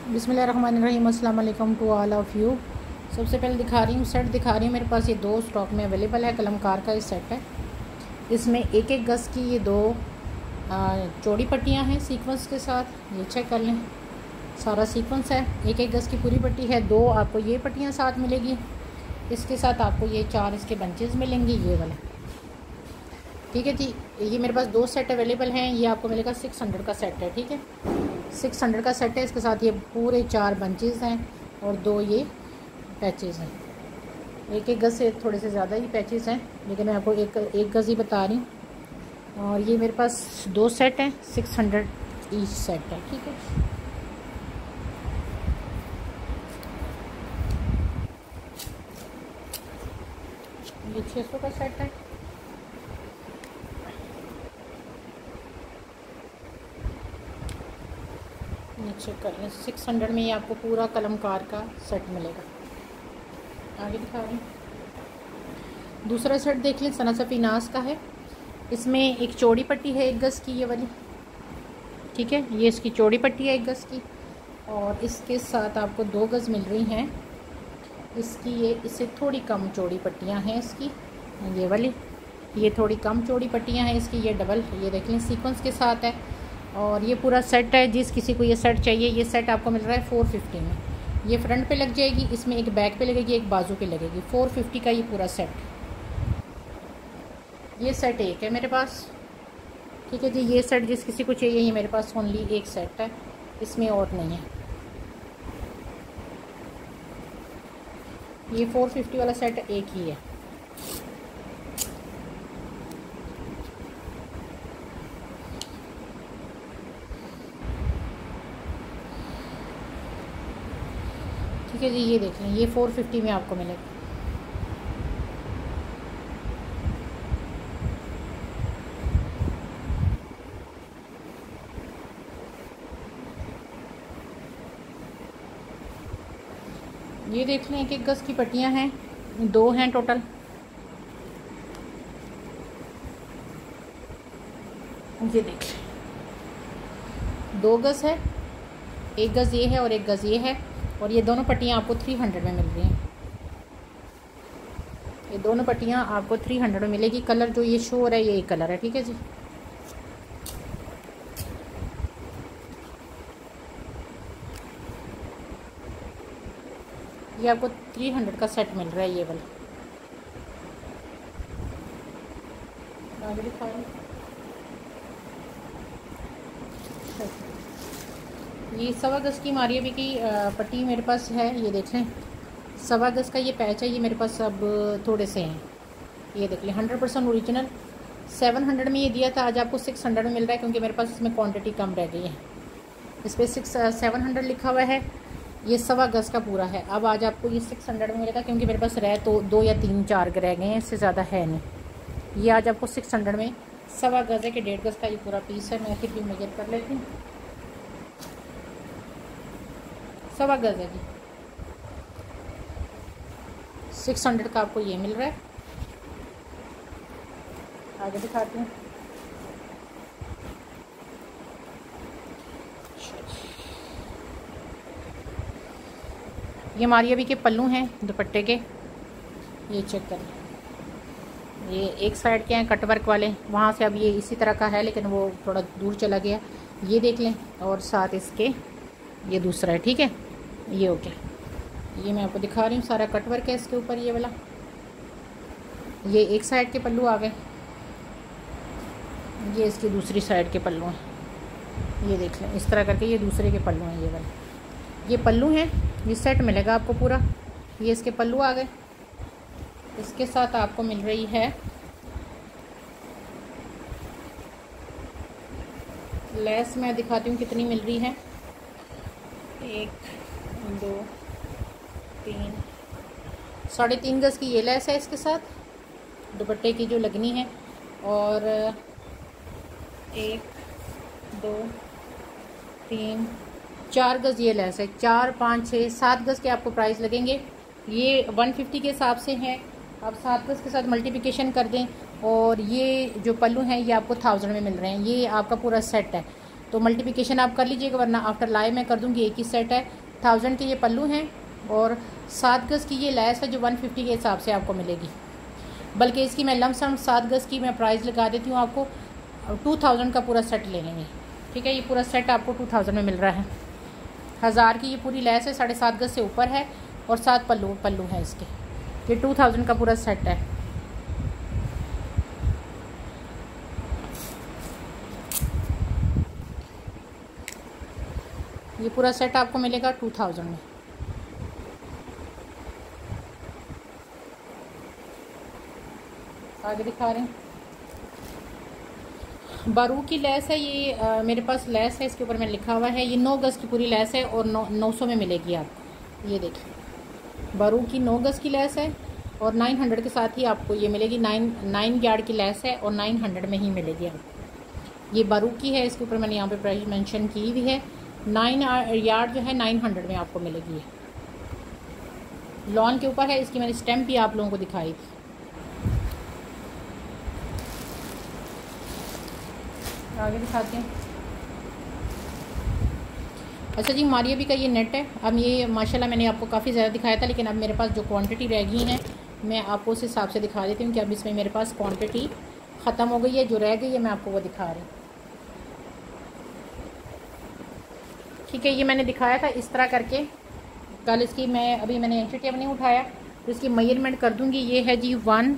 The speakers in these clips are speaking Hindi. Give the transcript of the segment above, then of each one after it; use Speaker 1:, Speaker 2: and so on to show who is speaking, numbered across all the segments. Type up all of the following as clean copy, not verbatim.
Speaker 1: बिस्मिल्लाहिर्रहमानिर्रहीम। अस्सलाम वालेकुम टू ऑल ऑफ़ यू। सबसे पहले दिखा रही हूँ सेट दिखा रही हूँ। मेरे पास ये दो स्टॉक में अवेलेबल है। कलमकार का ये सेट है। इसमें एक एक गज़ की ये दो चौड़ी पट्टियाँ हैं सीक्वेंस के साथ। ये चेक कर लें, सारा सीक्वेंस है। एक एक गज़ की पूरी पट्टी है। दो आपको ये पट्टियाँ साथ मिलेगी। इसके साथ आपको ये चार इसके बंचेस मिलेंगे, ये वाले। ठीक है जी, ये मेरे पास दो सेट अवेलेबल हैं। ये आपको मिलेगा 600 का सेट है। ठीक है, 600 का सेट है। इसके साथ ये पूरे चार बंचेस हैं और दो ये पैचेस हैं। एक एक गज़ से थोड़े से ज़्यादा ही पैचेस हैं, लेकिन मैं आपको एक गज़ ही बता रही हूँ। और ये मेरे पास दो सेट हैं, 600 ईच सेट है। ठीक है, ये 600 का सेट है। चेक कर लें, 600 में ये आपको पूरा कलमकार का सेट मिलेगा। आगे दिखा रही हूँ। दूसरा सेट देख लें, सना सफ़ीनास का है। इसमें एक चौड़ी पट्टी है 1 गज़ की, ये वाली। ठीक है, ये इसकी चौड़ी पट्टी है 1 गज़ की, और इसके साथ आपको 2 गज़ मिल रही हैं इसकी। ये इससे थोड़ी कम चौड़ी पट्टियाँ हैं इसकी, ये वाली। ये थोड़ी कम चौड़ी पट्टियाँ हैं इसकी, ये डबल, ये देख लें सीक्वेंस के साथ है। और ये पूरा सेट है। जिस किसी को ये सेट चाहिए, ये सेट आपको मिल रहा है 450 में। ये फ्रंट पे लग जाएगी, इसमें एक बैक पे लगेगी, एक बाजू पे लगेगी। 450 का ये पूरा सेट। ये सेट एक है मेरे पास। ठीक है जी, ये सेट जिस किसी को चाहिए, ये मेरे पास ओनली एक सेट है, इसमें और नहीं है। ये 450 वाला सेट एक ही है। ठीक है जी, ये देख लें, ये 450 में आपको मिलेगा। ये देख लें, एक एक गज़ की पट्टियाँ हैं, दो हैं टोटल। ये देख लें, 2 गज़ है, 1 गज़ ये है और 1 गज़ ये है। और ये दोनों पट्टियाँ आपको 300 में मिल रही हैं। ये दोनों पट्टियाँ आपको 300 में मिलेगी। कलर जो ये शो हो रहा है, ये कलर है। ठीक है जी, ये आपको 300 का सेट मिल रहा है, ये वाला। आगे दिखा रही हूँ। ये 1.25 गज़ की मारियाबी की पट्टी मेरे पास है। ये देख लें, 1.25 गज़ का ये पैच है। ये मेरे पास अब थोड़े से हैं। ये देख लें, 100% ओरिजिनल। 700 में ये दिया था, आज आपको 600 में मिल रहा है, क्योंकि मेरे पास इसमें क्वांटिटी कम रह गई है। इस पर 700 लिखा हुआ है। ये 1.25 गज़ का पूरा है। अब आज आपको ये 600 में मिलेगा, क्योंकि मेरे पास रह तो 2 या 3 4 रह गए हैं, इससे ज़्यादा है नहीं। ये आज आपको 600 में 1.25 गज़ है कि 1.5 गज़ का ये पूरा पीस है। मैं फिर भी मेजर कर लेती हूँ। 1.25 गज़ है जी, 600 का आपको ये मिल रहा है। आगे दिखाती हूँ। ये मारियाबी के पल्लू हैं दुपट्टे के, ये चेक करें। ये एक साइड के हैं कटवर्क वाले, वहाँ से अब ये इसी तरह का है, लेकिन वो थोड़ा दूर चला गया। ये देख लें, और साथ इसके ये दूसरा है। ठीक है, ये हो गया। ये मैं आपको दिखा रही हूँ, सारा कटवर्क है इसके ऊपर, ये वाला। ये एक साइड के पल्लू आ गए, ये इसकी दूसरी साइड के पल्लू हैं। ये देख लें, इस तरह करके ये दूसरे के पल्लू हैं, ये वाले। ये पल्लू हैं, ये सेट मिलेगा आपको पूरा। ये इसके पल्लू आ गए। इसके साथ आपको मिल रही है लेस। मैं दिखाती हूँ कितनी मिल रही है। 1 2 3 3.5 गज़ की ये लेस है इसके साथ, दुपट्टे की जो लगनी है। और 1 2 3 4 गज़ ये लेस है। 4 5 6 7 गज़ के आपको प्राइस लगेंगे। ये 150 के हिसाब से है। आप 7 गज़ के साथ मल्टीप्लिकेशन कर दें, और ये जो पल्लू हैं ये आपको 1000 में मिल रहे हैं। ये आपका पूरा सेट है। तो तो मल्टीप्लिकेशन आप कर लीजिएगा, वरना आफ्टर लाइव मैं कर दूँगी। एक ही सेट है, 1000 के ये पल्लू हैं और 7 गज़ की ये लैस है जो 150 के हिसाब से आपको मिलेगी। बल्कि इसकी मैं लमसम 7 गज़ की मैं प्राइस लगा देती हूँ आपको, 2000 का पूरा सेट ले लेंगे। ठीक है, ये पूरा सेट आपको 2000 में मिल रहा है। 1000 की ये पूरी लैस है, 7.5 गज़ से ऊपर है और 7 पल्लू है इसके। ये 2000 का पूरा सेट है। ये पूरा सेट आपको मिलेगा 2000 में। आगे दिखा रहे हैं, बारू की लैस है ये। मेरे पास लैस है, इसके ऊपर में लिखा हुआ है ये 9 गज़ की पूरी लैस है और 900 में मिलेगी आपको। ये देखिए, बारू की 9 गज़ की लैस है और 900 के साथ ही आपको ये मिलेगी। 9 यार्ड की लैस है और 900 में ही मिलेगी आपको। ये बारू की है, इसके ऊपर मैंने यहाँ पे प्राइस मेंशन की हुई है। 9 यार्ड जो है 900 में आपको मिलेगी। लॉन के ऊपर है, इसकी मैंने स्टेम्प भी आप लोगों को दिखाई थी। आगे दिखाते हैं। अच्छा जी, मारिया भी का ये नेट है। अब ये माशाल्लाह मैंने आपको काफ़ी ज़्यादा दिखाया था, लेकिन अब मेरे पास जो क्वांटिटी रह गई है मैं आपको उस हिसाब से दिखा देती हूँ कि अब इसमें मेरे पास क्वांटिटी ख़त्म हो गई है। जो रह गई है मैं आपको वो दिखा रही हूँ। ठीक है, ये मैंने दिखाया था इस तरह करके कल। इसकी मैंने इंची टेप नहीं उठाया, तो इसकी मेजरमेंट कर दूँगी। ये है जी 1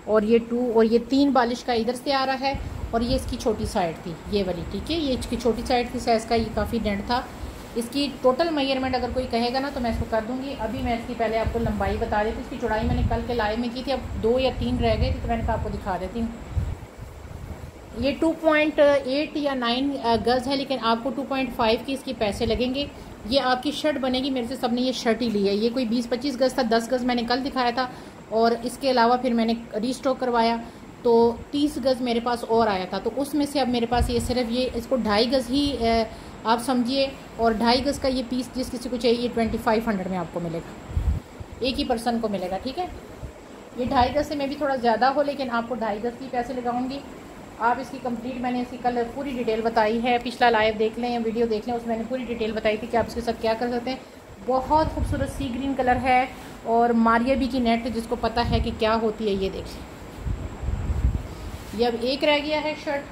Speaker 1: और ये 2 और ये 3 बालिश का इधर से आ रहा है और ये इसकी छोटी साइड थी ये वाली। ठीक है, ये इसकी छोटी साइड थी साइज़ का, ये काफ़ी डेंट था। इसकी टोटल मेजरमेंट अगर कोई कहेगा ना तो मैं इसको कर दूंगी। अभी मैं इसकी पहले आपको लंबाई बता देती हूँ। इसकी चौड़ाई मैंने कल के लाइव में की थी, अब 2 या 3 रह गए थे तो मैंने कहा आपको दिखा देती हूँ। ये 2.8 या 9 गज़ है, लेकिन आपको 2.5 की इसकी पैसे लगेंगे। ये आपकी शर्ट बनेगी। मेरे से सबने ये शर्ट ही ली है। ये कोई 20-25 गज़ था, 10 गज़ मैंने कल दिखाया था और इसके अलावा फिर मैंने रीस्टॉक करवाया तो 30 गज़ मेरे पास और आया था। तो उसमें से अब मेरे पास ये सिर्फ ये इसको 2.5 गज़ ही आप समझिए, और 2.5 गज़ का ये पीस जिस किसी को चाहिए 2500 में आपको मिलेगा, एक ही पर्सन को मिलेगा। ठीक है, ये 2.5 गज़ से मैं भी थोड़ा ज़्यादा हो, लेकिन आपको 2.5 गज़ की पैसे लगाऊंगी। आप इसकी कंप्लीट मैंने इसकी कल पूरी डिटेल बताई है। पिछला लाइव देख लें या वीडियो देख लें, उसमें मैंने पूरी डिटेल बताई थी कि आप इसके साथ क्या कर सकते हैं। बहुत खूबसूरत सी ग्रीन कलर है और मारिया भी की नेट जिसको पता है कि क्या होती है। ये देख लें, ये अब एक रह गया है शर्ट,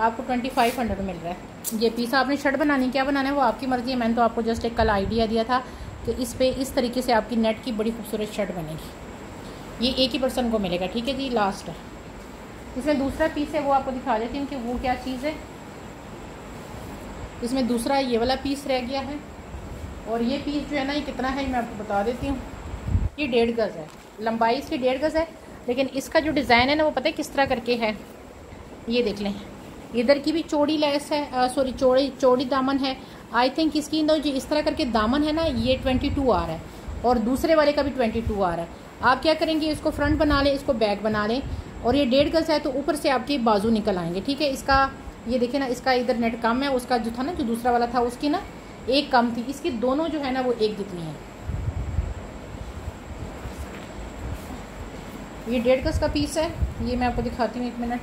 Speaker 1: आपको 2500 मिल रहा है। ये पीस आपने शर्ट बनानी, क्या बनाना है वो आपकी मर्ज़ी है। मैंने तो आपको जस्ट एक कल आइडिया दिया था कि इस पे इस तरीके से आपकी नेट की बड़ी खूबसूरत शर्ट बनेगी। ये एक ही पर्सन को मिलेगा। ठीक है जी, लास्ट है। इसमें दूसरा पीस है वो आपको दिखा देती हूँ कि वो क्या चीज़ है। इसमें दूसरा ये वाला पीस रह गया है और ये पीस जो है ना ये कितना है मैं आपको बता देती हूँ। ये 1.5 गज़ है, लंबाई इसकी 1.5 गज़ है, लेकिन इसका जो डिज़ाइन है ना वो पता है किस तरह करके है। ये देख लें, इधर की भी चौड़ी लेस है, सॉरी चौड़ी दामन है। आई थिंक इसकी जो इस तरह करके दामन है ना ये 22 आ रहा है और दूसरे वाले का भी 22 आ रहा है। आप क्या करेंगे, इसको फ्रंट बना लें, इसको बैक बना लें और ये 1.5 गज़ है तो ऊपर से आपके बाजू निकल आएंगे। ठीक है, इसका ये देखें ना, इसका इधर नेट कम है, उसका जो था ना जो दूसरा वाला था उसकी ना एक कम थी, इसकी दोनों जो है ना वो एक जितनी है। ये 1.5 गज़ का पीस है, ये मैं आपको दिखाती हूँ, 1 मिनट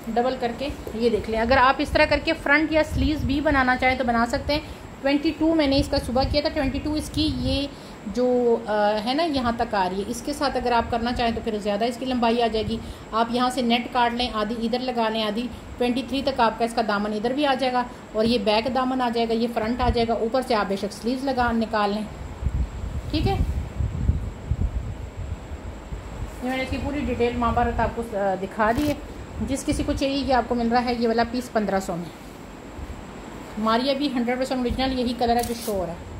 Speaker 1: डबल करके। ये देख लें, अगर आप इस तरह करके फ्रंट या स्लीव्स भी बनाना चाहें तो बना सकते हैं। 22 मैंने इसका सुबह किया था, 22 इसकी ये जो है ना यहाँ तक आ रही है। इसके साथ अगर आप करना चाहें तो फिर ज़्यादा इसकी लंबाई आ जाएगी। आप यहाँ से नेट काट लें, आधी इधर लगा लें, आधी 23 तक आपका इसका दामन इधर भी आ जाएगा और ये बैक दामन आ जाएगा, ये फ्रंट आ जाएगा। ऊपर से आप बेशक स्लीव्स निकाल लें। ठीक है, ये मैंने इसकी पूरी डिटेल महाभारत आपको दिखा दी है। जिस किसी को चाहिए ये आपको मिल रहा है ये वाला पीस 1500 में। मारिया भी 100% ओरिजिनल यही कलर है जो शो हो रहा है।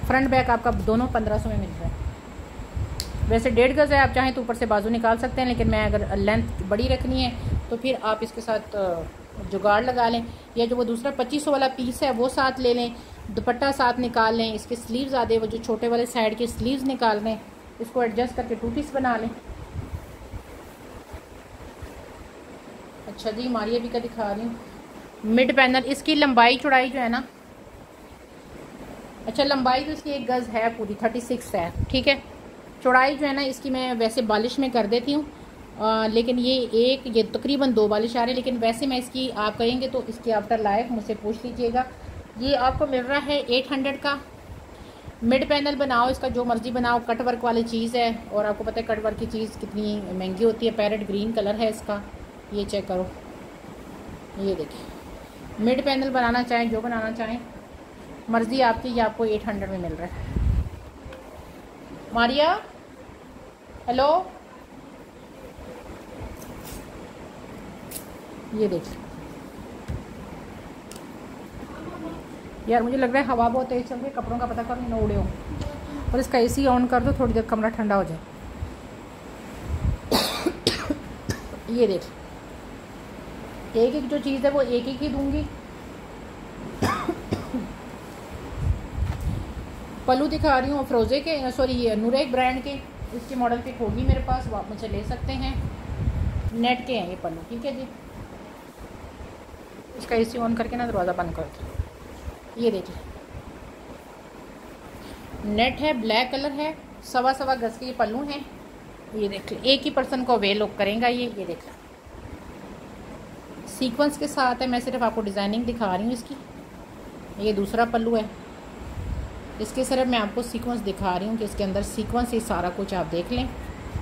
Speaker 1: फ्रंट बैक आपका दोनों 1500 में मिल रहा है। वैसे 1.5 गज़ है, आप चाहें तो ऊपर से बाजू निकाल सकते हैं, लेकिन मैं अगर लेंथ बड़ी रखनी है तो फिर आप इसके साथ जुगाड़ लगा लें, या जो वो दूसरा 2500 वाला पीस है वो साथ ले लें, दुपट्टा साथ निकाल लें, इसके स्लीव्स आधे वो जो छोटे वाले साइड के स्लीव्स निकाल लें, इसको एडजस्ट करके 2 पीस बना लें। अच्छा जी, मारिया भी का दिखा रही हूँ। मिड पैनल, इसकी लंबाई चौड़ाई जो है ना, अच्छा लंबाई तो इसकी 1 गज़ है पूरी, 36 है। ठीक है, चौड़ाई जो है ना इसकी मैं वैसे बालिश में कर देती हूँ लेकिन ये तकरीबन 2 बालिश आ रहे हैं, लेकिन वैसे मैं इसकी आप कहेंगे तो इसके आफ्टर लाइफ मुझसे पूछ लीजिएगा। ये आपको मिल रहा है 800 का। मिड पैनल बनाओ, इसका जो मर्ज़ी बनाओ, कट वर्क वाली चीज़ है और आपको पता है कट वर्क की चीज़ कितनी महंगी होती है। पैरेट ग्रीन कलर है इसका, ये चेक करो, ये देखिए। मिड पैनल बनाना चाहें, जो बनाना चाहें, मर्ज़ी आपकी। ये आपको 800 में मिल रहा है। मारिया, हेलो, ये देखिए यार, मुझे लग रहा है हवा बहुत तेज चल रही है, कपड़ों का पता करो ना उड़े हो। और इसका एसी ऑन कर दो, थोड़ी देर कमरा ठंडा हो जाए। ये देख, एक एक जो चीज़ है वो एक एक ही दूंगी। पल्लू दिखा रही हूँ फ्रोजे के, सॉरी ये नूरेक ब्रांड के। इसकी मॉडल पिक होगी मेरे पास, वो आप मुझसे ले सकते हैं। नेट के हैं ये पल्लू, ठीक है जी। इसका एसी ऑन करके ना दरवाज़ा बंद कर दो। ये देखिए, नेट है, ब्लैक कलर है, 1.25 गज के ये पल्लू हैं। ये देख लें, एक ही पर्सन को अवेल करेगा ये देख लें। सीक्वेंस के साथ है, मैं सिर्फ आपको डिज़ाइनिंग दिखा रही हूँ इसकी। ये दूसरा पल्लू है, इसके सिर्फ मैं आपको सीक्वेंस दिखा रही हूँ कि इसके अंदर सीक्वेंस ही सारा कुछ आप देख लें।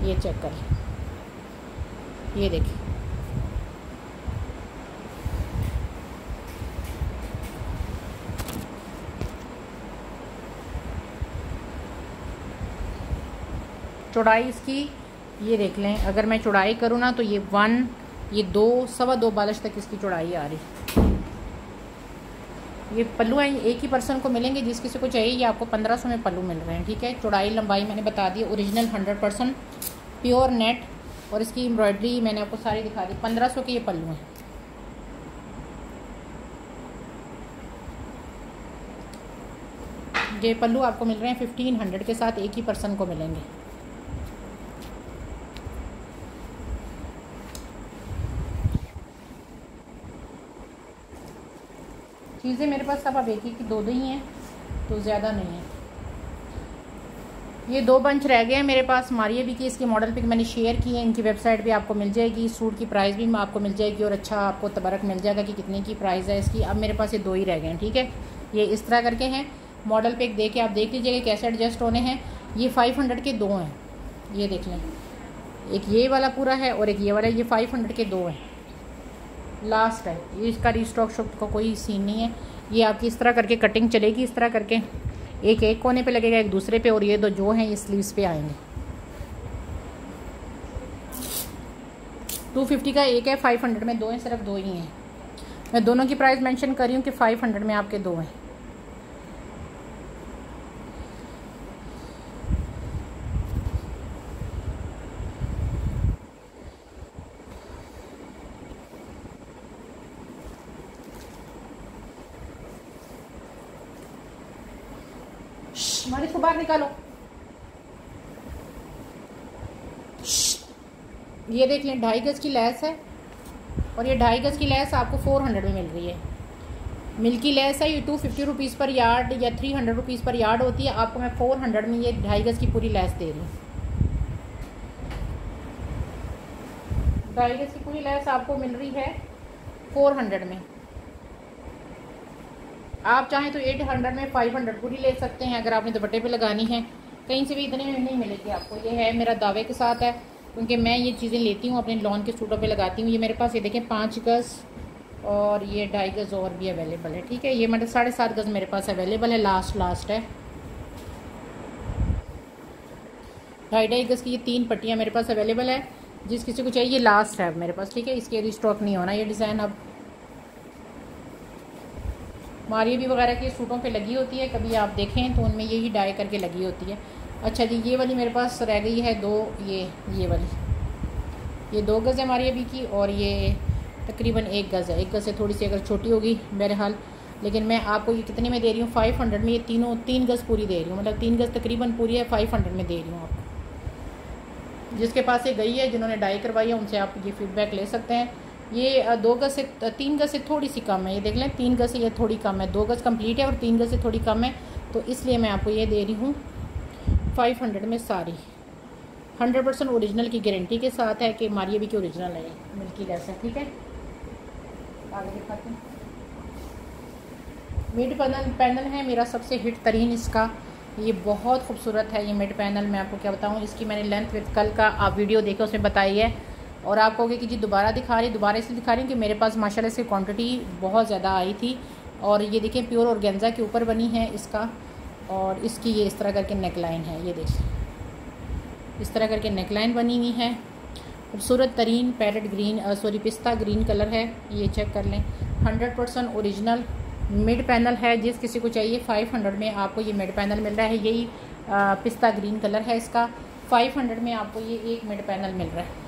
Speaker 1: ये चेक कर लें, ये देखिए। चौड़ाई इसकी ये देख लें, अगर मैं चौड़ाई करूँ ना तो ये 1, ये 2, 2.25 बालिश तक इसकी चौड़ाई आ रही। ये पल्लू हैं, एक ही पर्सन को मिलेंगे। जिस किसी को चाहिए ये आपको 1500 में पल्लू मिल रहे हैं, ठीक है। चौड़ाई लंबाई मैंने बता दी, ओरिजिनल 100% प्योर नेट, और इसकी एम्ब्रॉयडरी मैंने आपको सारी दिखा दी। 1500 के ये पल्लू हैं। ये पल्लू आपको मिल रहे हैं 1500 के साथ, एक ही पर्सन को मिलेंगे। चीज़ें मेरे पास सब अब एक एक की 2 ही हैं, तो ज़्यादा नहीं है। ये 2 बंच रह गए हैं मेरे पास। मारिया भी की इसकी मॉडल पिक मैंने शेयर की है, इनकी वेबसाइट पे आपको मिल जाएगी। सूट की प्राइस भी आपको मिल जाएगी और अच्छा आपको तबरक मिल जाएगा कि कितने की प्राइस है इसकी। अब मेरे पास ये 2 ही रह गए हैं, ठीक है। ये इस तरह करके हैं, मॉडल पिक दे के आप देख लीजिएगा कैसे एडजस्ट होने हैं। ये 500 के 2 हैं, ये देख लें। एक ये वाला पूरा है और एक ये वाला, ये 500 के 2 हैं। लास्ट है ये, इसका रीस्टॉक शॉप का कोई सीन नहीं है। ये आपकी इस तरह करके कटिंग चलेगी, इस तरह करके एक कोने पे लगेगा, एक दूसरे पे, और ये दो जो हैं ये स्लीव्स पे आएंगे। 250 का एक है, 500 में 2 हैं, सिर्फ 2 ही हैं। मैं दोनों की प्राइस मेंशन कर रही हूँ कि 500 में आपके 2 हैं। हमारे इसको बाहर निकालो। ये देख लें, 2.5 गज की लेस है, और ये 2.5 गज की लेस आपको 400 में मिल रही है। मिल्की लेस है, ये 250 रुपीज़ पर यार्ड या 300 रुपीज़ पर यार्ड होती है। आपको मैं 400 में ये 2.5 गज की पूरी लेस दे रही हूँ। 2.5 गज की पूरी लेस आपको मिल रही है 400 में। आप चाहें तो 800 में 500 पूरी ले सकते हैं, अगर आपने दुपट्टे पे लगानी है। कहीं से भी इतने में नहीं मिलेगी आपको। ये है मेरा दावे के साथ है, क्योंकि मैं ये चीज़ें लेती हूँ, अपने लॉन के सूटों पे लगाती हूँ। ये मेरे पास ये देखें 5 गज और ये 2.5 गज और भी अवेलेबल है, ठीक है। ये मतलब 7.5 गज मेरे पास अवेलेबल है, लास्ट है। 2.5 गज की ये 3 पट्टियाँ मेरे पास अवेलेबल है। जिस किसी को चाहिए, ये लास्ट है मेरे पास, ठीक है। इसके रिस्टॉक नहीं होना ये डिज़ाइन। अब मारिया भी वगैरह के सूटों पे लगी होती है, कभी आप देखें तो उनमें यही डाई करके लगी होती है। अच्छा जी, ये वाली मेरे पास रह गई है 2, ये वाली, ये 2 गज़ है मारिया भी की, और ये तकरीबन 1 गज़ है। 1 गज़ से थोड़ी सी अगर छोटी होगी बहरहाल, लेकिन मैं आपको ये कितने में दे रही हूँ, 500 में। ये 3 गज़ पूरी दे रही हूँ, मतलब 3 गज़ तकरीबन पूरी है, 500 में दे रही हूँ आपको। जिसके पास ये गई है, जिन्होंने डाई करवाई है, उनसे आप ये फीडबैक ले सकते हैं। ये 2 गज़ से 3 गज़ से थोड़ी सी कम है, ये देख लें, 3 गज़ से ये थोड़ी कम है। 2 गज़ कंप्लीट है और 3 गज़ से थोड़ी कम है, तो इसलिए मैं आपको ये दे रही हूँ 500 में सारी। 100% ओरिजिनल की गारंटी के साथ है कि मारिया भी की ओरिजिनल है, मिल्की लेस है। ठीक है, आगे दिखाते हैं। मिड पैनल है मेरा सबसे हिट तरीन, इसका ये बहुत खूबसूरत है। ये मिड पैनल मैं आपको क्या बताऊँ, इसकी मैंने लेंथ विथ कल का आप वीडियो देखे उसमें बताई है। और आप कहोगे कि जी दोबारा दोबारा इसलिए दिखा रही हूँ कि मेरे पास माशाल्लाह से क्वांटिटी बहुत ज़्यादा आई थी। और ये देखें प्योर ऑर्गेन्जा के ऊपर बनी है इसका, और इसकी ये इस तरह करके नेकलाइन है, ये देखें इस तरह करके नेकलाइन बनी हुई है। खूबसूरत तरीन पैरेट ग्रीन पिस्ता ग्रीन कलर है, ये चेक कर लें। 100% ओरिजिनल मिड पैनल है। जिस किसी को चाहिए 500 में आपको ये मिड पैनल मिल रहा है। यही पिस्ता ग्रीन कलर है इसका। 500 में आपको ये एक मिड पैनल मिल रहा है।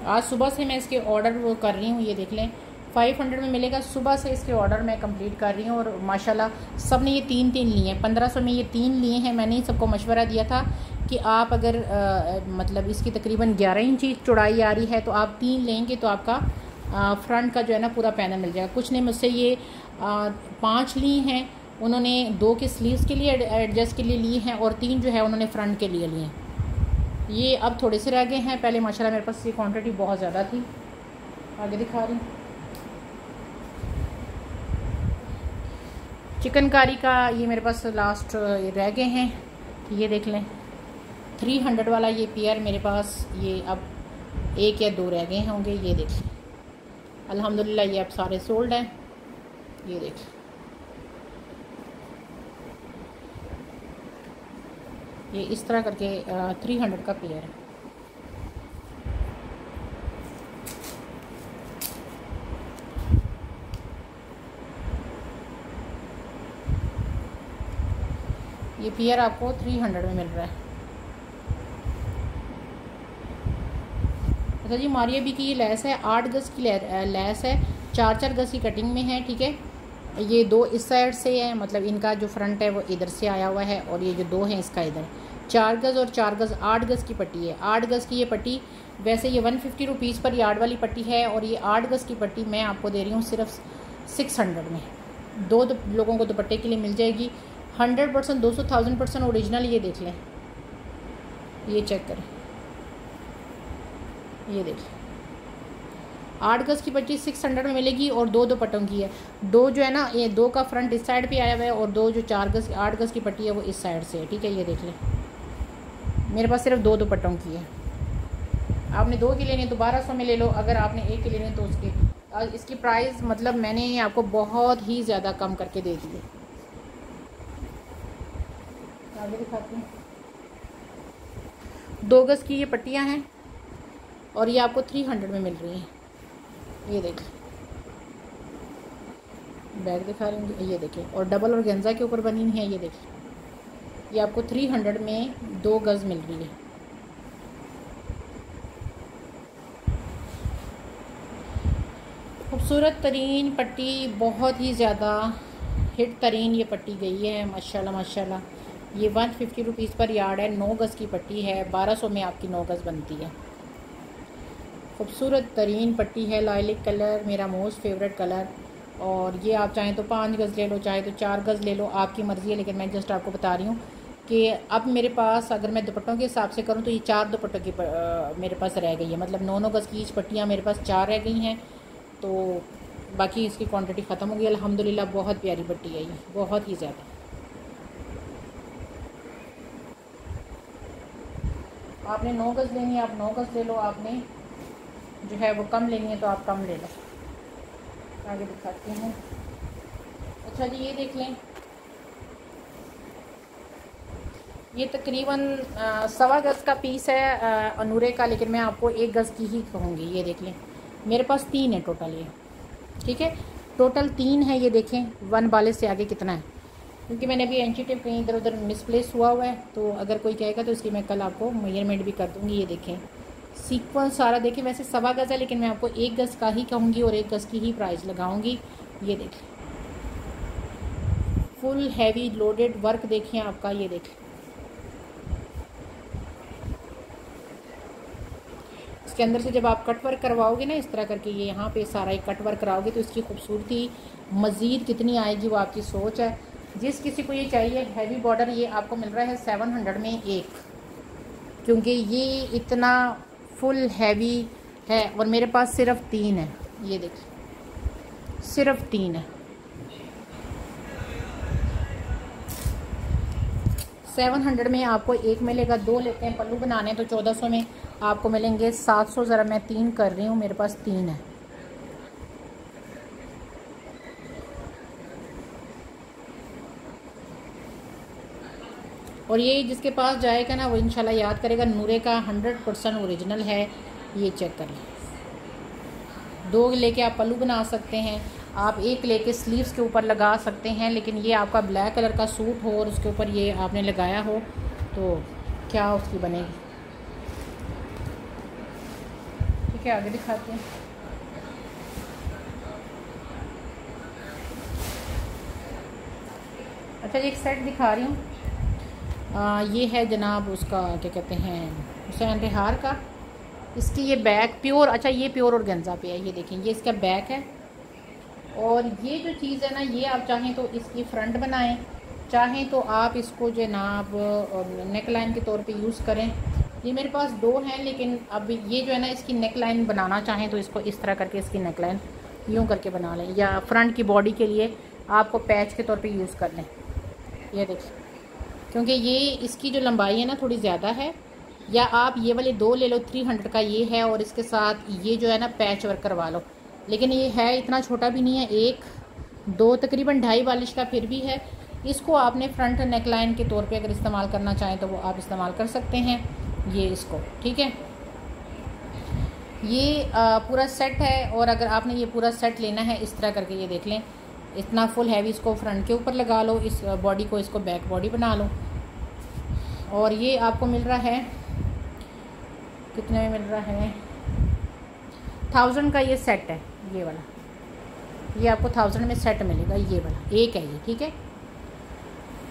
Speaker 1: आज सुबह से मैं इसके ऑर्डर वो कर रही हूँ, ये देख लें 500 में मिलेगा। सुबह से इसके ऑर्डर मैं कंप्लीट कर रही हूँ और माशाल्लाह सब ने ये तीन लिए हैं। 1500 में ये 3 लिए हैं। मैंने ही सबको मशवरा दिया था कि आप अगर मतलब इसकी तकरीबन 11 इंच चौड़ाई आ रही है तो आप 3 लेंगे तो आपका फ्रंट का जो है ना पूरा पैनल मिल जाएगा। कुछ ने मुझसे ये 5 ली हैं, उन्होंने 2 के स्लीव्स के लिए एडजस्ट के लिए लिए हैं और 3 जो है उन्होंने फ्रंट के लिए लिए हैं। ये अब थोड़े से रह गए हैं, पहले माशाल्लाह मेरे पास ये क्वांटिटी बहुत ज़्यादा थी। आगे दिखा रही हूँ। चिकनकारी का ये मेरे पास लास्ट रह गए हैं, ये देख लें 300 वाला ये पेयर मेरे पास ये अब 1 या 2 रह गए होंगे। ये देख लें अल्हम्दुलिल्लाह ये अब सारे सोल्ड हैं। ये देख लें ये इस तरह करके 300 का पेयर है। ये पेयर आपको 300 में मिल रहा है। अच्छा जी, मारिया बी की ये लेस है 8 गज की लेस है, 4-4 गज की कटिंग में है। ठीक है, ये 2 इस साइड से है, मतलब इनका जो फ्रंट है वो इधर से आया हुआ है और ये जो 2 हैं इसका इधर। 4 गज और 4 गज 8 गज की पट्टी है। 8 गज की ये पट्टी वैसे ये 150 रुपीज़ पर यार्ड वाली पट्टी है और ये 8 गज की पट्टी मैं आपको दे रही हूँ सिर्फ 600 में। 2 लोगों को दुपट्टे के लिए मिल जाएगी। 100% 200,000% ओरिजिनल। ये देख लें, ये चेक करें, ये देख लें 8 गज की पट्टी 600 में मिलेगी और 2 दुपट्टों की है। 2 जो है ना ये 2 का फ्रंट इस साइड पे आया हुआ है और 2 जो 8 गज की पट्टी है वो इस साइड से है। ठीक है, ये देख लें मेरे पास सिर्फ 2 दुपट्टों की है। आपने 2 की लेनी तो 1200 में ले लो, अगर आपने 1 की लेनी तो इसकी प्राइस मतलब मैंने आपको बहुत ही ज़्यादा कम करके दे दी है। आगे दिखाती हूँ। 2 गज की ये पट्टियाँ हैं और ये आपको 300 में मिल रही हैं। ये देखें बैग दिखा रही हूँ, ये देखें और डबल ऑर्गेन्जा के ऊपर बनी हुई है। ये देखें ये आपको 300 में 2 गज मिल रही है। खूबसूरत तरीन पट्टी, बहुत ही ज़्यादा हिट तरीन ये पट्टी गई है माशाल्लाह माशाल्लाह। ये 150 रुपीज़ पर यार्ड है। 9 गज़ की पट्टी है, 1200 में आपकी 9 गज़ बनती है। खूबसूरत तरीन पट्टी है, लाइलिक कलर मेरा मोस्ट फेवरेट कलर। और ये आप चाहें तो 5 गज़ ले लो, चाहे तो 4 गज़ ले लो, आपकी मर्ज़ी है। लेकिन मैं जस्ट आपको बता रही हूँ कि अब मेरे पास अगर मैं दुपट्टों के हिसाब से करूँ तो ये 4 दुपट्टों की मेरे पास रह गई है, मतलब 9-9 गज़ की पट्टियाँ मेरे पास 4 रह गई हैं। तो बाकी इसकी क्वांटिटी ख़त्म हो गई अल्हम्दुलिल्लाह। बहुत प्यारी पट्टी है ये, बहुत ही ज़्यादा। आपने 9 गज़ लेनी है आप 9 गज़ ले लो, आपने जो है वो कम लेनी है तो आप कम ले लो। आगे दिखाती हूँ। अच्छा जी, ये देख लें, ये तकरीबन 1.25 गज़ का पीस है अनूरे का, लेकिन मैं आपको 1 गज़ की ही कहूँगी। ये देख लें मेरे पास 3 है टोटल, ये ठीक है टोटल 3 है। ये देखें 1 बाले से आगे कितना है, क्योंकि मैंने अभी एंची टेप कहीं इधर उधर मिसप्लेस हुआ है, तो अगर कोई कहेगा तो इसकी मैं कल आपको मेजरमेंट भी कर दूँगी। ये देखें सीक्वेंस सारा देखें, वैसे 1.25 गज़ है लेकिन मैं आपको 1 गज़ का ही कहूँगी और 1 गज़ की ही प्राइस लगाऊँगी। ये देखें फुल हैवी लोडेड वर्क देखें आपका। ये देखें इसके अंदर से जब आप कट वर्क करवाओगे ना इस तरह करके, ये यहाँ पे सारा एक कट वर्क कराओगे तो इसकी खूबसूरती मज़ीद कितनी आएगी वो आपकी सोच है। जिस किसी को ये चाहिए हैवी बॉर्डर, ये आपको मिल रहा है 700 में एक, क्योंकि ये इतना फुल हैवी है और मेरे पास सिर्फ 3 है। ये देखिए सिर्फ 3 है। 700 में आपको एक मिलेगा। 2 लेते हैं पल्लू बनाने तो 1400 में आपको मिलेंगे 700। ज़रा मैं 3 कर रही हूँ, मेरे पास 3 है। और ये जिसके पास जाएगा ना वो इंशाल्लाह याद करेगा, नूरे का 100% ओरिजिनल है। ये चेक कर लें। 2 लेके आप पल्लू बना सकते हैं, आप एक लेके स्लीव्स के ऊपर लगा सकते हैं। लेकिन ये आपका ब्लैक कलर का सूट हो और उसके ऊपर ये आपने लगाया हो तो क्या उसकी बनेगी। ठीक है, आगे दिखाते हैं। अच्छा, एक सेट दिखा रही हूँ। ये है जनाब उसका क्या कहते हैं, हुसैन रिहार का। इसकी ये बैक प्योर, अच्छा ये प्योर ऑर्गेन्जा पे है। ये देखें, ये इसका बैक है। और ये जो चीज़ है ना, ये आप चाहें तो इसकी फ्रंट बनाएं, चाहें तो आप इसको जनाब नेक लाइन के तौर पे यूज़ करें। ये मेरे पास 2 हैं, लेकिन अब ये जो है ना इसकी नेक लाइन बनाना चाहें तो इसको इस तरह करके इसकी नेक लाइन यूँ करके बना लें, या फ्रंट की बॉडी के लिए आपको पैच के तौर पे यूज़ कर लें। ये देखिए, क्योंकि ये इसकी जो लंबाई है ना थोड़ी ज़्यादा है। या आप ये वाले 2 ले लो, 300 का ये है, और इसके साथ ये जो है ना पैच वर्क करवा लो। लेकिन ये है इतना छोटा भी नहीं है, 1 2 तकरीबन 2.5 वालिश का फिर भी है। इसको आपने फ्रंट नेक लाइन के तौर पे अगर इस्तेमाल करना चाहें तो वो आप इस्तेमाल कर सकते हैं। ये इसको ठीक है, ये पूरा सेट है। और अगर आपने ये पूरा सेट लेना है इस तरह करके, ये देख लें, इतना फुल हैवी इसको फ्रंट के ऊपर लगा लो, इस बॉडी को इसको बैक बॉडी बना लो। और ये आपको मिल रहा है कितने में मिल रहा है, 1000 का ये सेट है। ये वाला ये आपको 1000 में सेट मिलेगा। ये वाला एक है ये, ठीक है।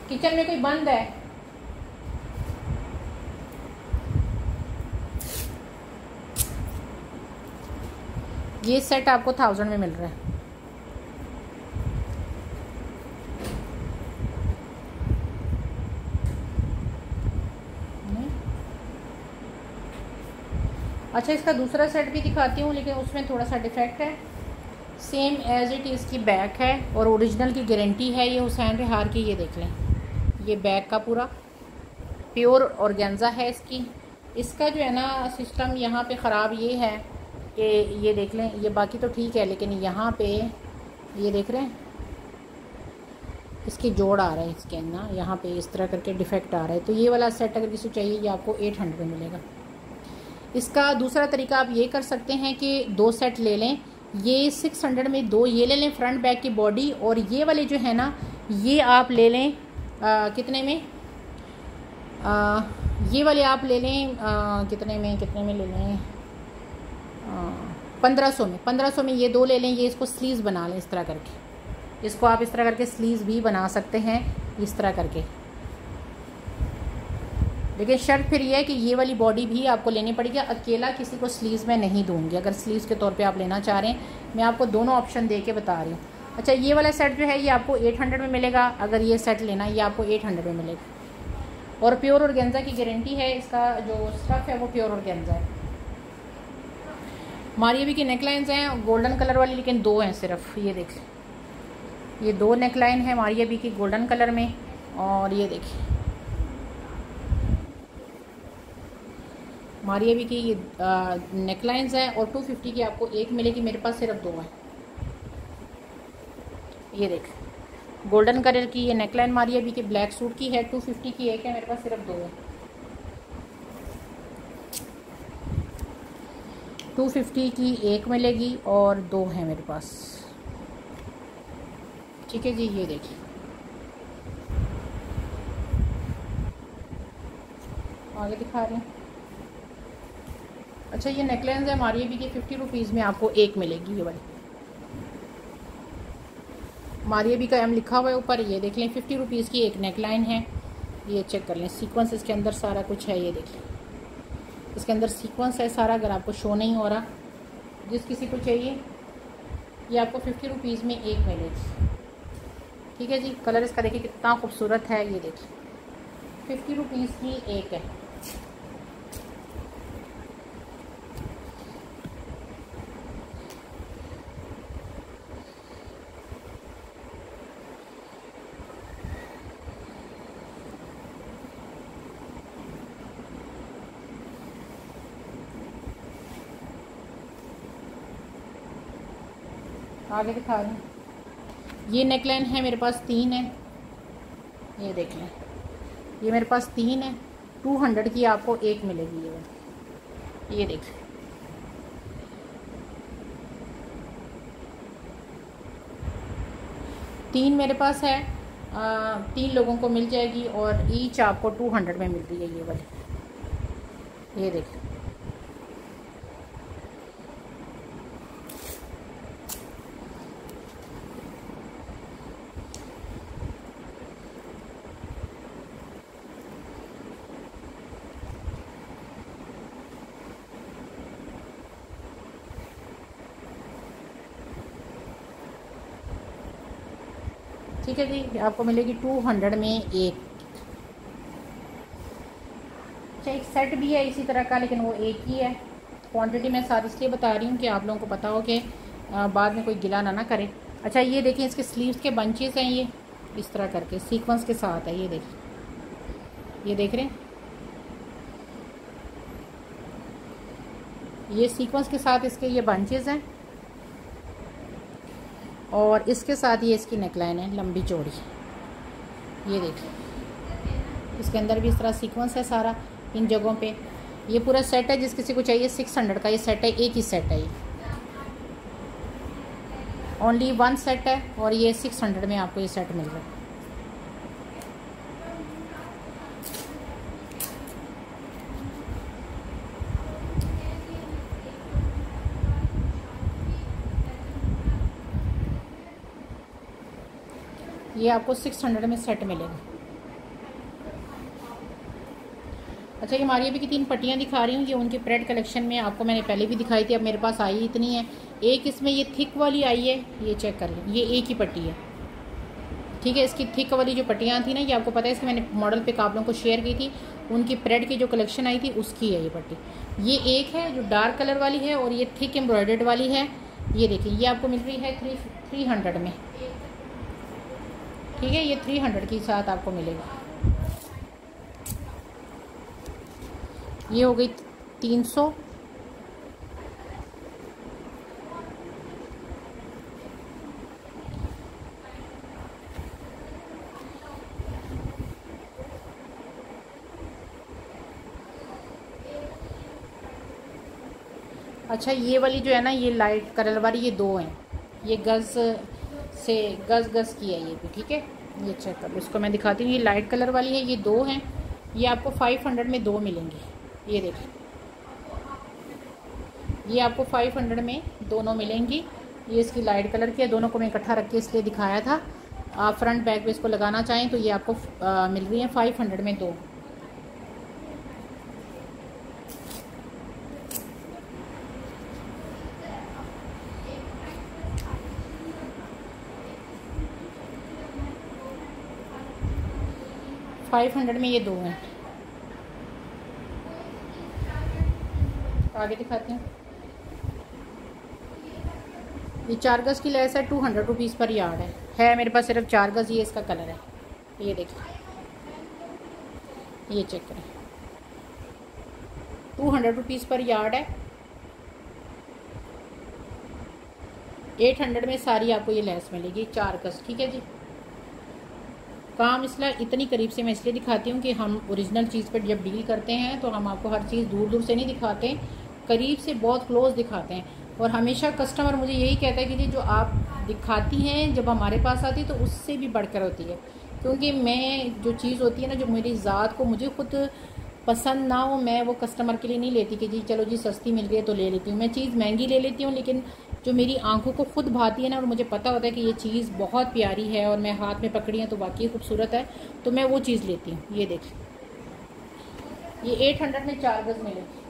Speaker 1: किचन में कोई बंद है? ये सेट आपको 1000 में मिल रहा है। अच्छा, इसका दूसरा सेट भी दिखाती हूँ, लेकिन उसमें थोड़ा सा डिफेक्ट है। सेम एज इट इज़ की बैक है और ओरिजिनल की गारंटी है। ये हुसैन रिहार की, ये देख लें, ये बैक का पूरा प्योर ऑर्गेन्जा है इसकी। इसका जो है ना सिस्टम यहाँ पे ख़राब ये है कि ये देख लें, ये बाकी तो ठीक है, लेकिन यहाँ पे ये देख रहे हैं इसकी जोड़ आ रहा है इसके ना, यहाँ पे इस तरह करके डिफेक्ट आ रहा है। तो ये वाला सेट अगर किसी को चाहिए ये आपको 800 में मिलेगा। इसका दूसरा तरीका आप ये कर सकते हैं कि 2 सेट ले लें। ये 600 में 2 ये ले लें, फ्रंट बैक की बॉडी। और ये वाले जो है ना ये आप ले लें कितने में, ये वाले आप ले लें कितने में ले लें, 1500 में। 1500 में ये 2 ले लें। ये इसको स्लीव्स बना लें इस तरह करके, इसको आप इस तरह करके स्लीव्स भी बना सकते हैं इस तरह करके। लेकिन शर्त फिर ये है कि ये वाली बॉडी भी आपको लेनी पड़ेगी। अकेला किसी को स्लीव्स में नहीं दूंगी। अगर स्लीव्स के तौर पे आप लेना चाह रहे हैं, मैं आपको दोनों ऑप्शन दे के बता रही हूँ। अच्छा, ये वाला सेट जो है ये आपको 800 में मिलेगा। अगर ये सेट लेना ये आपको 800 में मिलेगा। और प्योर ऑर्गेन्जा की गारंटी है, इसका जो स्टफ़ है वो प्योर ऑर्गेन्जा है। मारिया भी की नेकलाइंस हैं गोल्डन कलर वाली, लेकिन 2 हैं सिर्फ। ये देखिए, ये 2 नेकलाइन है मारिया भी की गोल्डन कलर में। और ये देखिए मारिया भी की ये नेकलाइंस है और 250 की आपको एक मिलेगी। मेरे पास सिर्फ 2 है। ये देख, गोल्डन कलर की ये नेकलाइन मारिया भी की ब्लैक सूट की है, 250 की एक है। मेरे पास सिर्फ 2 है। 250 की एक मिलेगी और 2 है मेरे पास। ठीक है जी, ये देखिए आगे दिखा रहे हैं। अच्छा, ये नेकलाइंस है मारिया भी की 50 रुपीज़ में आपको एक मिलेगी। ये वाली मारिया भी का एम लिखा हुआ है ऊपर। ये देख लें, 50 रुपीज़ की एक नेकलाइन है। ये चेक कर लें, सीक्वेंस इसके अंदर सारा कुछ है। ये देख लें, इसके अंदर सीक्वेंस है सारा, अगर आपको शो नहीं हो रहा। जिस किसी को चाहिए ये आपको 50 रुपीज़ में एक मिलेगी। ठीक है जी। कलर इसका देखिए कितना खूबसूरत है, ये देखिए 50 रुपीज़ की एक है। आगे दिखा रही हूँ। ये नेकलाइन है मेरे पास 3 है, ये देख लें, ये मेरे पास 3 है। 200 की आपको एक मिलेगी ये देख। तीन मेरे पास है, 3 लोगों को मिल जाएगी और ईच आपको 200 में मिल रही है ये वाली। ये देख, ठीक है जी। आपको मिलेगी 200 में एक। अच्छा, एक सेट भी है इसी तरह का, लेकिन वो एक ही है। क्वांटिटी मैं साथ इसलिए बता रही हूँ कि आप लोगों को पता हो कि बाद में कोई गिला ना करे। अच्छा, ये देखिए इसके स्लीव्स के बंचेस हैं, ये इस तरह करके सीक्वेंस के साथ है। ये देखिए, ये देख रहे हैं, ये सीक्वेंस के साथ इसके ये बंचेस हैं और इसके साथ ये इसकी नेकलाइन है लंबी चौड़ी। ये देखिए, इसके अंदर भी इस तरह सीक्वेंस है सारा इन जगहों पे। ये पूरा सेट है, जिस किसी को चाहिए 600 का ये सेट है, एक ही सेट है, ये ओनली 1 सेट है और ये 600 में आपको ये सेट मिल रहा है। ये आपको 600 में सेट मिलेगा। अच्छा, ये हमारी अभी की 3 पट्टियाँ दिखा रही हूँ, ये उनके प्रेड कलेक्शन में आपको मैंने पहले भी दिखाई थी, अब मेरे पास आई इतनी है। एक इसमें ये थिक वाली आई है, ये चेक कर लें, ये एक ही पट्टी है। ठीक है, इसकी थिक वाली जो पट्टियाँ थी ना, ये आपको पता है, इसके मैंने मॉडल पे आप लोगों को शेयर की थी, उनकी प्रेड की जो कलेक्शन आई थी उसकी है ये पट्टी। ये एक है जो डार्क कलर वाली है और ये थिक एम्ब्रॉयडर्ड वाली है। ये देखिए, ये आपको मिल रही है 300 में। ठीक है, ये 300 के साथ आपको मिलेगा। ये हो गई 300। अच्छा, ये वाली जो है ना, ये लाइट कलर वाली, ये 2 हैं, ये गज़ से गज़ की है ये भी। ठीक है, ये चेक कर लो, इसको मैं दिखाती हूँ। ये लाइट कलर वाली है, ये 2 हैं, ये आपको 500 में 2 मिलेंगी। ये देखिए, ये आपको 500 में दोनों मिलेंगी। ये इसकी लाइट कलर की है, दोनों को मैं इकट्ठा रख के इसलिए दिखाया था। आप फ्रंट बैक पे इसको लगाना चाहें तो ये आपको मिल रही है 500 में 2। $500 में ये 2 हैं। आगे दिखाते हैं। ये 4 गज़ की लेस है, 200 रुपीज़ पर यार्ड है मेरे पास सिर्फ 4 गज़। ये इसका कलर है, ये देखिए, ये चेक करें, 200 रुपीज़ पर यार्ड है। 800 में सारी आपको ये लेस मिलेगी, 4 गज़। ठीक है जी। काम इसलिए इतनी करीब से मैं इसलिए दिखाती हूँ कि हम ओरिजिनल चीज़ पर जब डील करते हैं तो हम आपको हर चीज़ दूर दूर से नहीं दिखाते, करीब से बहुत क्लोज दिखाते हैं। और हमेशा कस्टमर मुझे यही कहता है कि जी जो आप दिखाती हैं जब हमारे पास आती है तो उससे भी बढ़कर होती है, क्योंकि मैं जो चीज़ होती है ना, जो मेरी ज़ात को मुझे खुद पसंद ना हो, मैं वो कस्टमर के लिए नहीं लेती कि जी चलो जी सस्ती मिल गई है तो ले लेती हूँ। मैं चीज़ महंगी ले लेती हूँ, लेकिन जो मेरी आंखों को खुद भाती है ना, और मुझे पता होता है कि ये चीज़ बहुत प्यारी है और मैं हाथ में पकड़ी है तो वाकई खूबसूरत है, तो मैं वो चीज़ लेती हूँ। ये देखिए, ये 800 में 4 गज़ मिलेगी।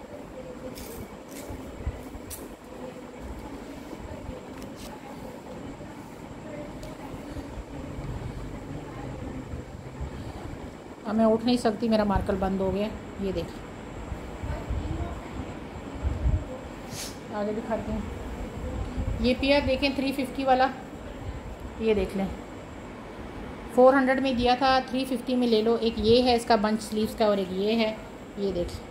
Speaker 1: अब मैं उठ नहीं सकती, मेरा मार्कर बंद हो गया। ये देखिए, आगे दिखाती हूँ। ये पेयर देखें 350 वाला, ये देख लें 400 में दिया था, 350 में ले लो। एक ये है इसका बंच स्लीव्स का और एक ये है, ये देख लें।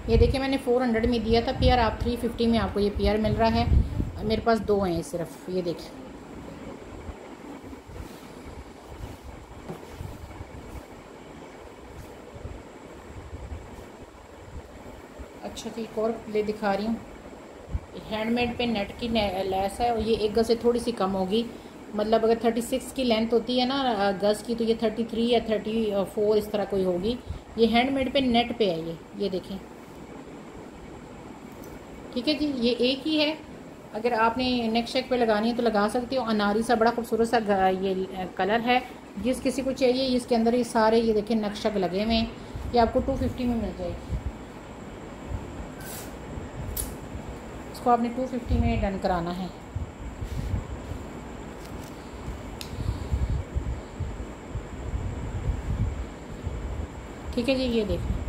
Speaker 1: ये देखिए मैंने 400 में दिया था पेयर, आप 350 में आपको ये पेयर मिल रहा है। मेरे पास 2 हैं सिर्फ, ये देखिए। अच्छा जी, एक और ले दिखा रही हूँ। हैंडमेड पे नेट की लेस है और ये एक गज से थोड़ी सी कम होगी। मतलब अगर 36 की लेंथ होती है ना गज की, तो ये 33 या 34 इस तरह कोई होगी। ये हैंडमेड पे नेट पे है ये देखें। ठीक है जी, ये एक ही है। अगर आपने नेक शेक पे लगानी है तो लगा सकते हो। अनारी सा बड़ा खूबसूरत सा ये कलर है। जिस किसी को चाहिए, इसके अंदर ये सारे ये देखें नक्शक लगे हुए हैं। ये आपको 250 में मिल जाएगी। इसको आपने 250 में डन कराना है। ठीक है जी, ये देखें।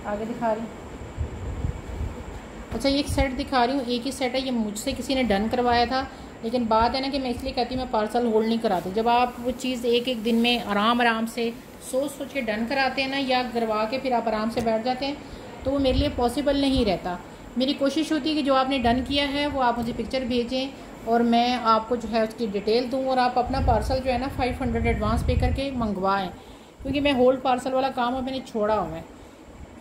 Speaker 1: आगे दिखा रही हूँ। अच्छा, ये एक सेट दिखा रही हूँ, एक ही सेट है। ये मुझसे किसी ने डन करवाया था, लेकिन बात है ना कि मैं इसलिए कहती हूँ मैं पार्सल होल्ड नहीं कराती। जब आप वो चीज़ एक एक दिन में आराम से सोच के डन कराते हैं ना, या करवा के फिर आप आराम से बैठ जाते हैं, तो वो मेरे लिए पॉसिबल नहीं रहता। मेरी कोशिश होती है कि जो आपने डन किया है वो आप मुझे पिक्चर भेजें और मैं आपको जो है उसकी डिटेल दूँ, और आप अपना पार्सल जो है ना 500 एडवांस पे करके मंगवाएँ, क्योंकि मैं होल्ड पार्सल वाला काम अब मैंने छोड़ा हुआ है।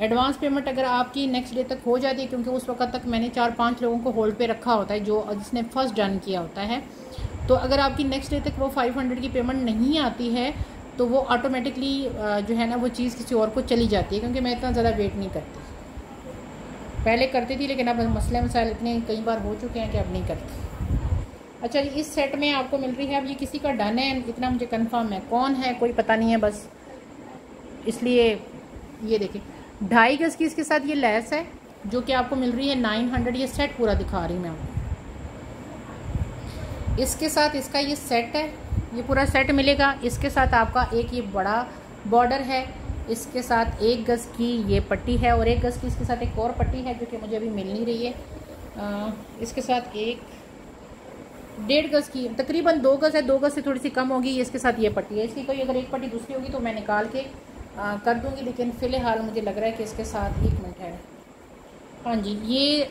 Speaker 1: एडवांस पेमेंट अगर आपकी नेक्स्ट डे तक हो जाती है, क्योंकि उस वक्त तक मैंने 4-5 लोगों को होल्ड पे रखा होता है जिसने फर्स्ट डन किया होता है। तो अगर आपकी नेक्स्ट डे तक वो 500 की पेमेंट नहीं आती है तो वो ऑटोमेटिकली जो है ना वो चीज़ किसी और को चली जाती है, क्योंकि मैं इतना ज़्यादा वेट नहीं करती। पहले करती थी, लेकिन अब मसले मसाइल इतने कई बार हो चुके हैं कि अब नहीं करती। अच्छा, इस सेट में आपको मिल रही है, अब ये किसी का डन है इतना मुझे कंफर्म है, कौन है कोई पता नहीं है बस, इसलिए ये देखिए 2.5 गज की इसके साथ ये लेस है जो कि आपको मिल रही है 900। ये सेट पूरा दिखा रही हूँ मैं आपको। इसके साथ इसका ये सेट है, ये पूरा सेट मिलेगा। इसके साथ आपका एक ये बड़ा बॉर्डर है, इसके साथ 1 गज की ये पट्टी है और 1 गज की इसके साथ एक और पट्टी है जो कि मुझे अभी मिल नहीं रही है। इसके साथ 1.5 गज की तकरीबन 2 गज है, 2 गज से थोड़ी सी कम होगी। इसके साथ ये पट्टी है। इसकी कोई अगर एक पट्टी दूसरी होगी तो मैं निकाल के कर दूंगी, लेकिन फ़िलहाल मुझे लग रहा है कि इसके साथ 1 मिनट है। हाँ जी, ये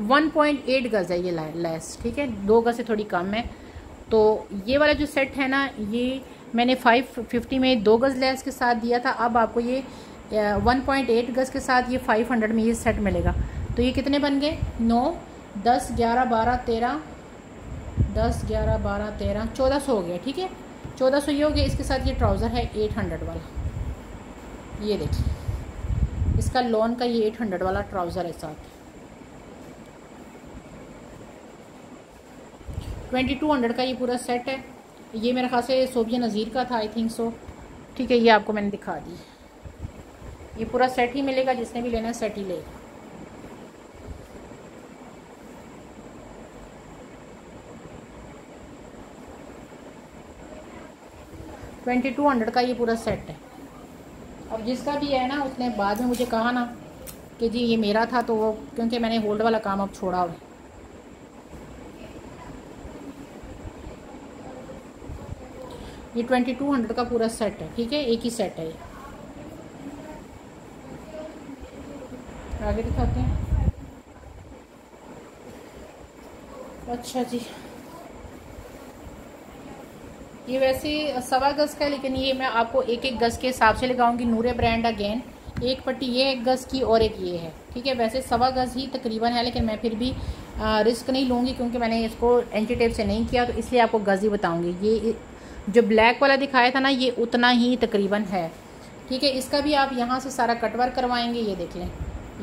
Speaker 1: 1.8 गज है ये लेस, ठीक है, 2 गज से थोड़ी कम है। तो ये वाला जो सेट है ना, ये मैंने 550 में 2 गज लेस के साथ दिया था। अब आपको ये 1.8 गज के साथ ये 500 में ये सेट मिलेगा। तो ये कितने बन गए? 9, 10, 11, 12, 13, 10, 11, 12, 13, 1400 हो गया। ठीक है, 1400 ये हो गया। इसके साथ ये ट्राउज़र है 800 वाला, ये देखिए इसका लॉन का ये 800 वाला ट्राउज़र है साथ। 2200 का ये पूरा सेट है। ये मेरे ख्याल से सोबिया नज़ीर का था, आई थिंक सो। ठीक है, ये आपको मैंने दिखा दी। ये पूरा सेट ही मिलेगा, जिसने भी लेना है सेट ही लेगा। $2200 का ये पूरा सेट है। अब जिसका भी है ना, उसने बाद में मुझे कहा ना कि जी ये मेरा था, तो वो क्योंकि मैंने होल्ड वाला काम अब छोड़ा हुआ है। ये 2200 का पूरा सेट है। ठीक है, एक ही सेट है ये। आगे दिखाते हैं। अच्छा जी, ये वैसे 1.25 गज का है, लेकिन ये मैं आपको 1-1 गज के हिसाब से लगाऊंगी। नूरे ब्रांड अगेन, एक पट्टी ये 1 गज की और एक ये है। ठीक है, वैसे 1.25 गज ही तकरीबन है, लेकिन मैं फिर भी रिस्क नहीं लूँगी क्योंकि मैंने इसको एंटी टेप से नहीं किया, तो इसलिए आपको गज ही बताऊँगी। ये जो ब्लैक वाला दिखाया था ना, ये उतना ही तकरीबन है। ठीक है, इसका भी आप यहाँ से सारा कटवर्क करवाएंगे, ये देख लें।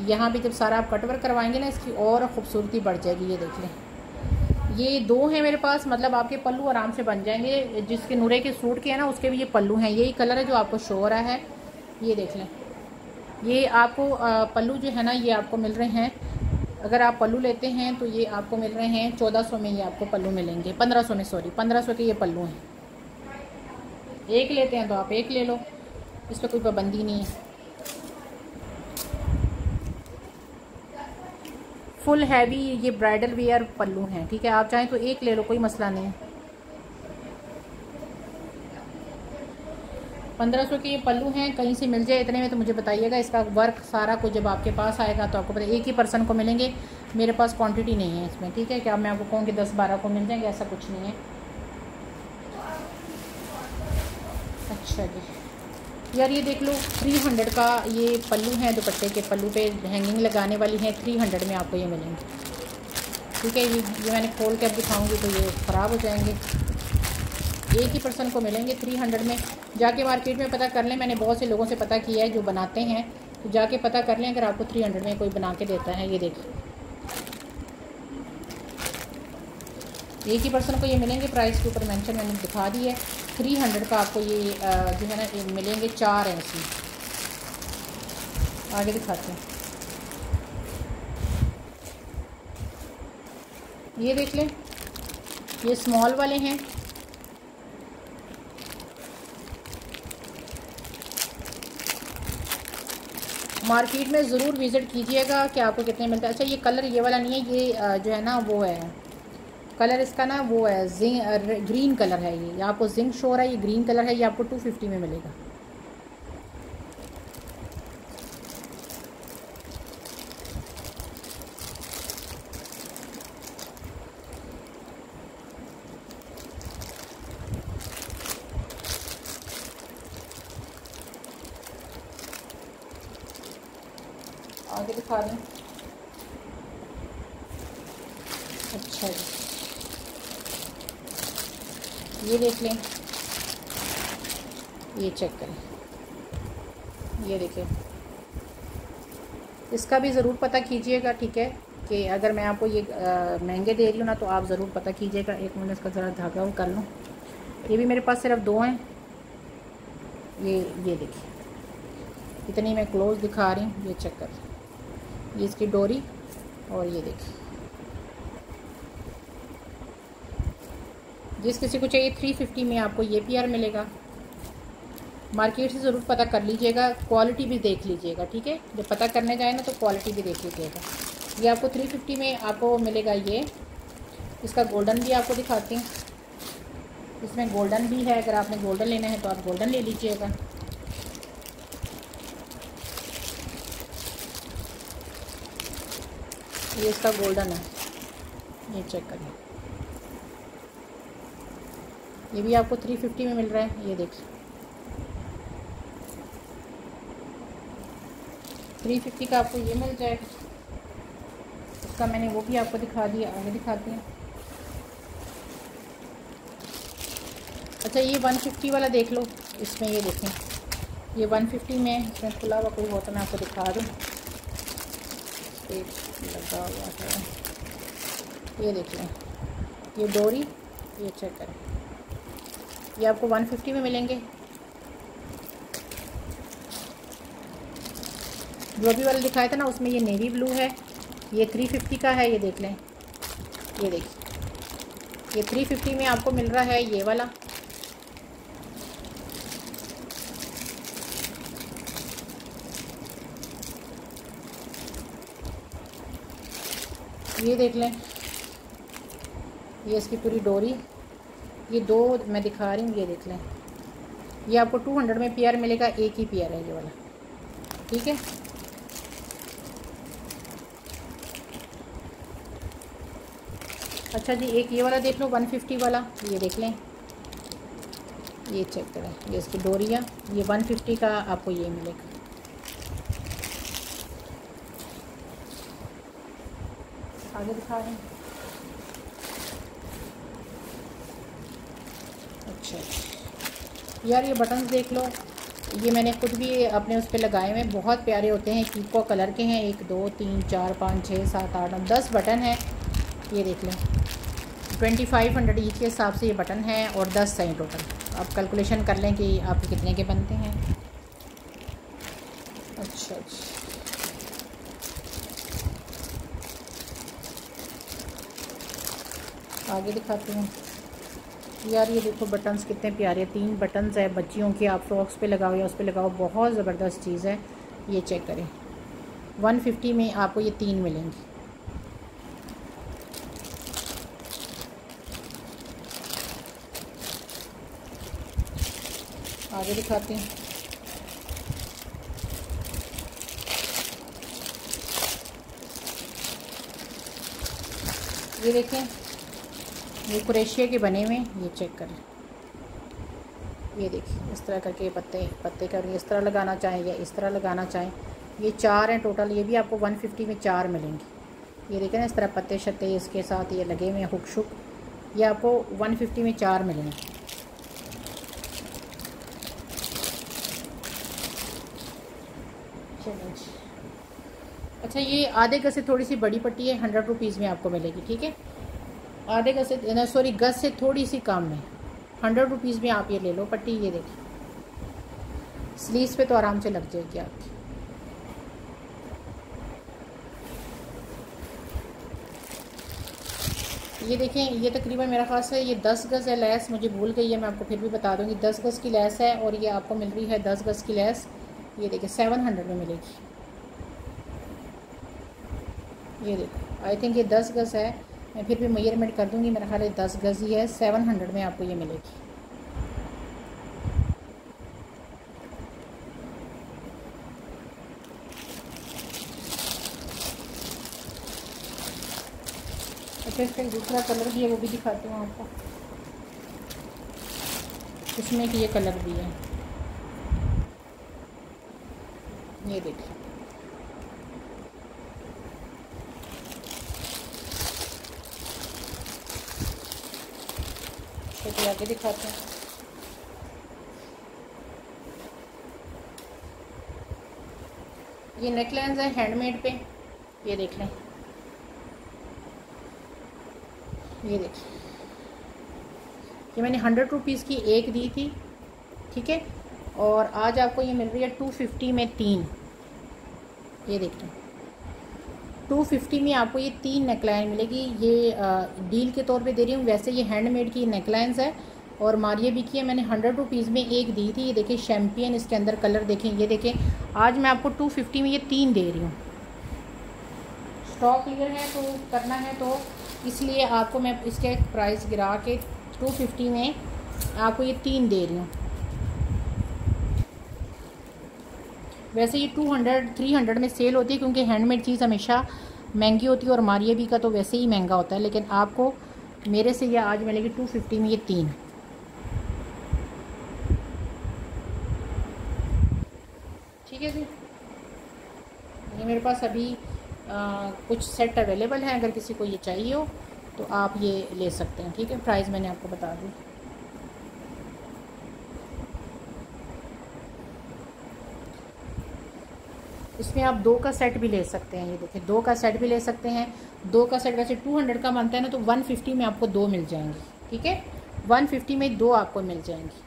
Speaker 1: यहाँ भी जब सारा आप कटवर्क करवाएंगे ना, इसकी और ख़ूबसूरती बढ़ जाएगी। ये देख लें, ये 2 हैं मेरे पास, मतलब आपके पल्लू आराम से बन जाएंगे। जिसके नूरे के सूट के हैं ना, उसके भी ये पल्लू हैं। यही कलर है जो आपको शो हो रहा है, ये देख लें। ये आपको पल्लू जो है ना ये आपको मिल रहे हैं, अगर आप पल्लू लेते हैं तो ये आपको मिल रहे हैं 1400 में, ये आपको पल्लू मिलेंगे 1500 में, सॉरी 1500 के ये पल्लू हैं। एक लेते हैं तो आप एक ले लो, इस पर कोई पाबंदी नहीं है। फुल हैवी ये ब्राइडल वेयर पल्लू हैं, ठीक है, आप चाहें तो एक ले लो, कोई मसला नहीं है। 1500 के ये पल्लू हैं, कहीं से मिल जाए इतने में तो मुझे बताइएगा। इसका वर्क सारा कुछ जब आपके पास आएगा तो आपको पता, एक ही पर्सन को मिलेंगे, मेरे पास क्वांटिटी नहीं है इसमें, ठीक है। क्या मैं आपको कहूँ कि 10-12 को मिल जाएंगे, ऐसा कुछ नहीं है। अच्छा जी यार, ये देख लो 300 का ये पल्लू है, दुपट्टे के पल्लू पे हैंगिंग लगाने वाली है, 300 में आपको ये मिलेंगे, ठीक है। ये मैंने खोल कर दिखाऊंगी तो ये ख़राब हो जाएंगे। एक ही पर्सन को मिलेंगे 300 में। जाके मार्केट में पता कर लें, मैंने बहुत से लोगों से पता किया है जो बनाते हैं, तो जाके पता कर लें अगर आपको 300 में कोई बना के देता है। ये देखिए, एक ही पर्सन को ये मिलेंगे, प्राइस के ऊपर मेंशन मैंने दिखा दी है। 300 का आपको ये जो है ना ये मिलेंगे, 4 हैं इसमें। आगे दिखाते हैं, ये देख लें, ये स्मॉल वाले हैं। मार्केट में ज़रूर विज़िट कीजिएगा कि आपको कितने मिलते हैं। अच्छा, ये कलर ये वाला नहीं है, ये जो है ना वो है कलर इसका ना वो है ग्रीन कलर है। ये आपको जिंक शो है, ये ग्रीन कलर है, ये आपको 250 में मिलेगा। आगे दिखा रही हूँ। अच्छा जी, ये देख लें, ये चेक करें, ये देखें, इसका भी ज़रूर पता कीजिएगा, ठीक है। कि अगर मैं आपको ये महंगे दे रही हूँ ना तो आप ज़रूर पता कीजिएगा। एक मिनट इसका ज़रा धागा वो कर लूँ। ये भी मेरे पास सिर्फ 2 हैं। ये देखिए, इतनी मैं क्लोज दिखा रही हूँ, ये चेक कर, ये इसकी डोरी, और ये देखिए, जिस किसी को चाहिए 350 में आपको ये PR मिलेगा। मार्केट से ज़रूर पता कर लीजिएगा, क्वालिटी भी देख लीजिएगा, ठीक है। जब पता करने जाए ना तो क्वालिटी भी देख लीजिएगा। ये आपको 350 में आपको मिलेगा। ये इसका गोल्डन भी आपको दिखाती हूँ, इसमें गोल्डन भी है, अगर आपने गोल्डन लेना है तो आप गोल्डन ले लीजिएगा। ये इसका गोल्डन है, ये चेक करें, ये भी आपको 350 में मिल रहा है। ये देखिए 350 का आपको ये मिल जाएगा। इसका मैंने वो भी आपको दिखा दिया, आगे दिखाती हैं। अच्छा, ये 150 वाला देख लो, इसमें ये देखें, ये 150 में, इसमें खुला हुआ कोई हो तो मैं आपको दिखा दूँ, लगा हुआ है। ये देख लें, ये डोरी, ये चेक करें, ये आपको 150 में मिलेंगे। जो भी वाला दिखाया था ना उसमें ये नेवी ब्लू है, ये 350 का है। ये देख लें, ये देखिए, ये 350 में आपको मिल रहा है ये वाला। ये देख लें, ये इसकी पूरी डोरी, ये 2 मैं दिखा रही हूँ, ये देख लें, ये आपको 200 में PR मिलेगा। एक ही PR है ये वाला, ठीक है। अच्छा जी, एक ये वाला देख लो 150 वाला, ये देख लें, ये चेक करें, ये इसकी डोरियाँ, ये 150 का आपको ये मिलेगा। आगे दिखा रहे हैं। अच्छा यार, ये बटन्स देख लो, ये मैंने खुद भी अपने उस पर लगाए हुए हैं, बहुत प्यारे होते हैं। कीको कलर के हैं, 1 2 3 4 5 6 7 8 9 10 बटन हैं। ये देख लें, 2500 ईच के हिसाब से ये बटन है, और 10 हैं टोटल। आप कैलकुलेशन कर लें कि आपके कितने के बनते हैं। अच्छा, अच्छा आगे दिखाती हूँ यार। ये देखो बटन्स कितने प्यारे, 3 बटन्स है बच्चियों के, आप फ्रॉक्स पे लगाओ या उस पे लगाओ, बहुत ज़बरदस्त चीज़ है। ये चेक करें, 150 में आपको ये 3 मिलेंगी। आगे दिखाते हैं। ये देखें, ये क्रोशिया के बने हुए, ये चेक करें। ये देखिए इस तरह करके पत्ते कर, इस तरह लगाना चाहें या इस तरह लगाना चाहें। ये 4 हैं टोटल, ये भी आपको 150 में 4 मिलेंगे। ये देखें ना, इस तरह पत्ते शत्ते इसके साथ ये लगे हुए हैं, हुक शुक, ये आपको 150 में 4 मिलेंगे। अच्छा, ये आधे गज से थोड़ी सी बड़ी पट्टी है, 100 रुपीज़ में आपको मिलेगी। ठीक है, आधे गज से, सॉरी गज से थोड़ी सी कम है, 100 रुपीज़ में आप ये ले लो पट्टी। ये देखिए स्लीव्स पे तो आराम से लग जाएगी आपकी। ये देखें, ये तकरीबन मेरा ख़ास है ये 10 गज़ है। लेस मुझे भूल गई है, मैं आपको फिर भी बता दूँगी, 10 गज़ की लेस है और ये आपको मिल रही है 10 गज़ की लेस। ये देखिए 700 में मिलेगी। ये देखो, आई थिंक ये 10 गज़ है, मैं फिर भी मेजरमेंट कर दूँगी, मेरा ख्याल है 10 गज़ ही है। 700 में आपको ये मिलेगी। अच्छा, इसका दूसरा कलर भी है, वो भी दिखाती हूँ आपको। इसमें कि ये कलर भी है, ये देखिए। तो आगे दिखाते हैं। ये नेकलाइंस है हैंडमेड पे, ये देख लें। ये देखिए, ये मैंने 100 रुपीज़ की एक दी थी। ठीक है, और आज आपको ये मिल रही है 250 में 3। ये देख लें, 250 में आपको ये 3 नेकलाइन मिलेगी। ये डील के तौर पे दे रही हूँ, वैसे ये हैंडमेड की नेकलाइंस है और मारिया भी की है। मैंने 100 रुपीज़ में एक दी थी। ये देखें शैम्पियन, इसके अंदर कलर देखें। ये देखें, आज मैं आपको 250 में ये 3 दे रही हूँ। स्टॉक क्लियर है तो करना है, तो इसलिए आपको मैं इसके प्राइस गिरा के 250 में आपको ये 3 दे रही हूँ। वैसे ये 200-300 में सेल होती है, क्योंकि हैंडमेड चीज़ हमेशा महंगी होती है और मारिया भी का तो वैसे ही महंगा होता है, लेकिन आपको मेरे से ये आज मिलेगी 250 में ये 3। ठीक है जी, ये मेरे पास अभी कुछ सेट अवेलेबल है, अगर किसी को ये चाहिए हो तो आप ये ले सकते हैं। ठीक है, प्राइस मैंने आपको बता दी। इसमें आप 2 का सेट भी ले सकते हैं। ये देखिए 2 का सेट भी ले सकते हैं। 2 का सेट वैसे 200 का बनता है ना, तो 150 में आपको 2 मिल जाएंगी। ठीक है, 150 में 2 आपको मिल जाएंगी।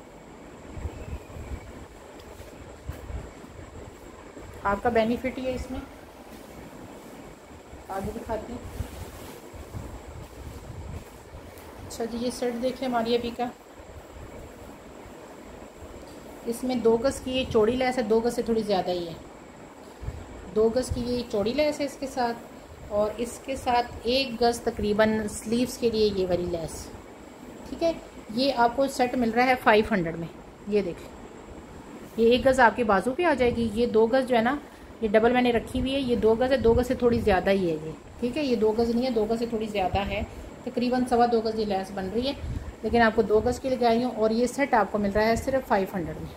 Speaker 1: आपका बेनिफिट ही है इसमें। आगे दिखाती हूँ। अच्छा जी, ये सेट देखिए हमारी अभी का, इसमें 2 गज़ की ये चौड़ी लेस है, 2 गज़ से थोड़ी ज़्यादा ही है। 2 गज़ की ये चौड़ी लेस है इसके साथ, और इसके साथ 1 गज़ तकरीबन स्लीव्स के लिए ये वाली लेस। ठीक है, ये आपको सेट मिल रहा है 500 में। ये देखिए, ये 1 गज़ आपके बाजू पे आ जाएगी। ये 2 गज़ जो है ना, ये डबल मैंने रखी हुई है, ये 2 गज़ है, 2 गज़ से थोड़ी ज़्यादा ही है ये। ठीक है, ये 2 गज़ नहीं है, 2 गज़ से थोड़ी ज़्यादा है, तकरीबन 2.25 गज़ ये लेस बन रही है, लेकिन आपको 2 गज़ की लगाई हूँ। और ये सेट आपको मिल रहा है सिर्फ 500 में।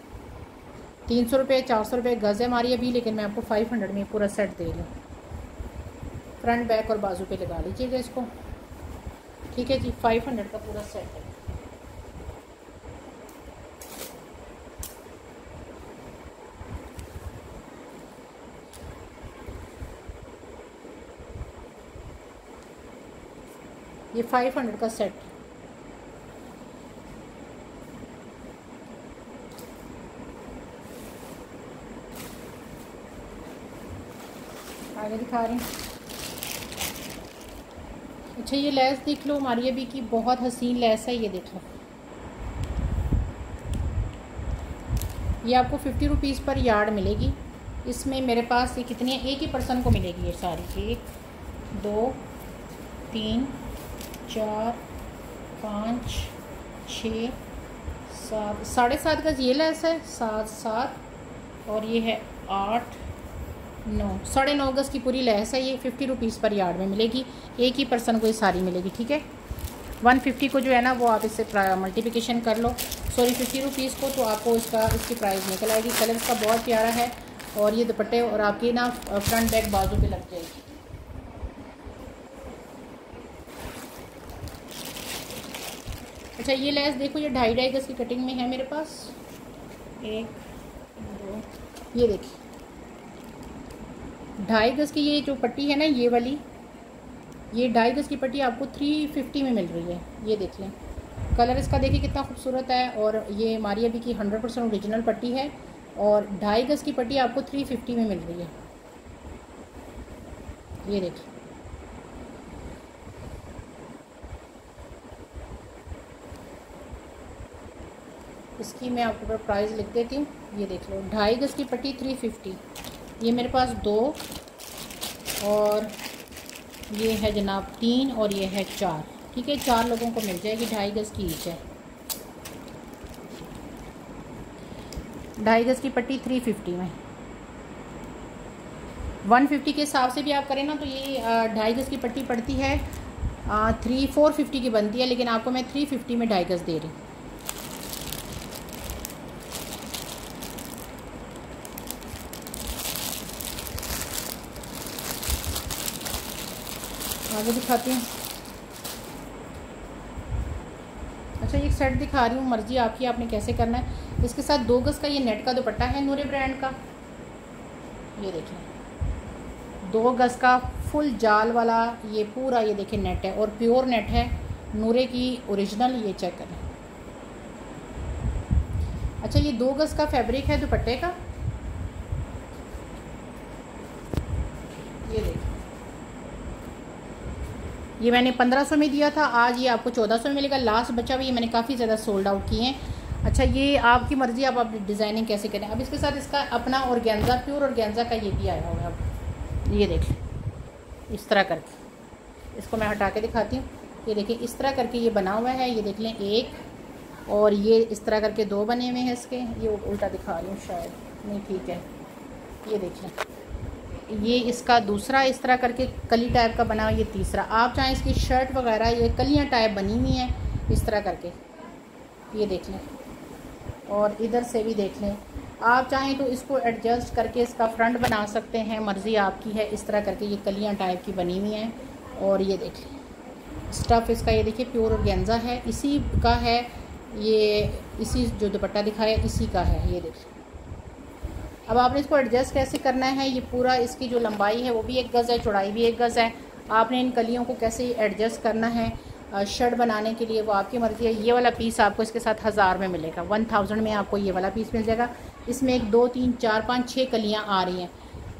Speaker 1: 300 रुपये 400 रुपये गज़ है हमारी अभी, लेकिन मैं आपको 500 में पूरा सेट दे रही हूँ। फ्रंट बैक और बाजू पे लगा लीजिएगा इसको। ठीक है जी, 500 का पूरा सेट है। ये 500 का सेट। आगे दिखा रही हूँ। अच्छा ये लेस देख लो, मारिया बी की बहुत हसीन लेस है, ये देख लो। ये आपको 50 रुपीज़ पर यार्ड मिलेगी। इसमें मेरे पास ये कितनी है, एक ही पर्सन को मिलेगी ये सारी। 1 2 3 4 5 6 7, 7.5 गज ये लेस है, 7 और ये है 8 9, 9.5 गज की पूरी लेस है। ये 50 रुपीज़ पर यार्ड में मिलेगी, एक ही पर्सन को ये सारी मिलेगी। ठीक है, 150 को जो है ना वो आप इससे मल्टीप्लिकेशन कर लो, सॉरी 50 रुपीज़ को, तो आपको इसकी प्राइस निकल आएगी। कलर इसका बहुत प्यारा है और ये दुपट्टे और आपकी ना फ्रंट बैक बाजू पे लग जाएगी। अच्छा ये लेस देखो, ये 2.5 गज की कटिंग में है मेरे पास। 1 2, ये देखिए 2.5 गज की ये जो पट्टी है ना, ये वाली, ये 2.5 गज की पट्टी आपको 350 में मिल रही है। ये देख लें, कलर इसका देखिए कितना खूबसूरत है। और ये मारिया बी की 100% ओरिजिनल पट्टी है और 2.5 गज की पट्टी आपको 350 में मिल रही है। ये देखिए, इसकी मैं आपको प्राइस लिख देती हूँ। ये देख लो, 2.5 गज की पट्टी 350। ये मेरे पास 2 और ये है जनाब 3 और ये है 4। ठीक है, 4 लोगों को मिल जाएगी, 2.5 गज की ईच है। 2.5 गज की पट्टी 350 में। 150 के हिसाब से भी आप करें ना तो ये 2.5 गज की पट्टी पड़ती है 450 की बनती है, लेकिन आपको मैं 350 में 2.5 गज दे रही हूँ। आगे दिखाती हूँ। अच्छा एक सेट दिखा रही हूँ, मर्जी आपकी, आपने कैसे करना है। इसके साथ 2 गज का ये नेट का दुपट्टा है नूरे ब्रांड का। ये देखिए 2 गज का फुल जाल वाला ये पूरा, ये देखिए नेट है और प्योर नेट है नूरे की ओरिजिनल। ये चेक करें। अच्छा ये 2 गज का फैब्रिक है दुपट्टे का। ये देखिए, ये मैंने 1500 में दिया था, आज ये आपको 1400 में मिलेगा। लास्ट बचा हुआ, ये मैंने काफ़ी ज़्यादा सोल्ड आउट किए हैं। अच्छा ये आपकी मर्ज़ी, आप डिज़ाइनिंग कैसे करें। अब इसके साथ इसका अपना ऑर्गेन्जा, प्योर ऑर्गेन्जा का ये भी आया हुआ है। अब ये देख लें इस तरह करके, इसको मैं हटा के दिखाती हूँ। ये देखिए इस तरह करके ये बना हुआ है। ये देख लें 1 और ये इस तरह करके 2 बने हुए हैं इसके। ये उल्टा दिखा रही हूँ शायद, नहीं ठीक है। ये देख लें, ये इसका दूसरा इस तरह करके कली टाइप का बना हुआ, ये तीसरा। आप चाहें इसकी शर्ट वगैरह ये कलियां टाइप बनी हुई हैं इस तरह करके, ये देख लें। और इधर से भी देख लें, आप चाहें तो इसको एडजस्ट करके इसका फ्रंट बना सकते हैं, मर्ज़ी आपकी है। इस तरह करके ये कलियां टाइप की बनी हुई हैं। और ये देख लें स्टफ़ इसका, ये देखिए प्योर ऑर्गेन्जा है, इसी का है ये, इसी जो दुपट्टा दिखाया इसी का है। ये देख लें। अब आपने इसको एडजस्ट कैसे करना है, ये पूरा इसकी जो लंबाई है वो भी 1 गज़ है, चौड़ाई भी 1 गज़ है। आपने इन कलियों को कैसे एडजस्ट करना है शर्ट बनाने के लिए वो आपकी मर्ज़ी है। ये वाला पीस आपको इसके साथ 1000 में मिलेगा, 1000 में आपको ये वाला पीस मिल जाएगा। इसमें 1 2 3 4 5 6 कलियाँ आ रही हैं,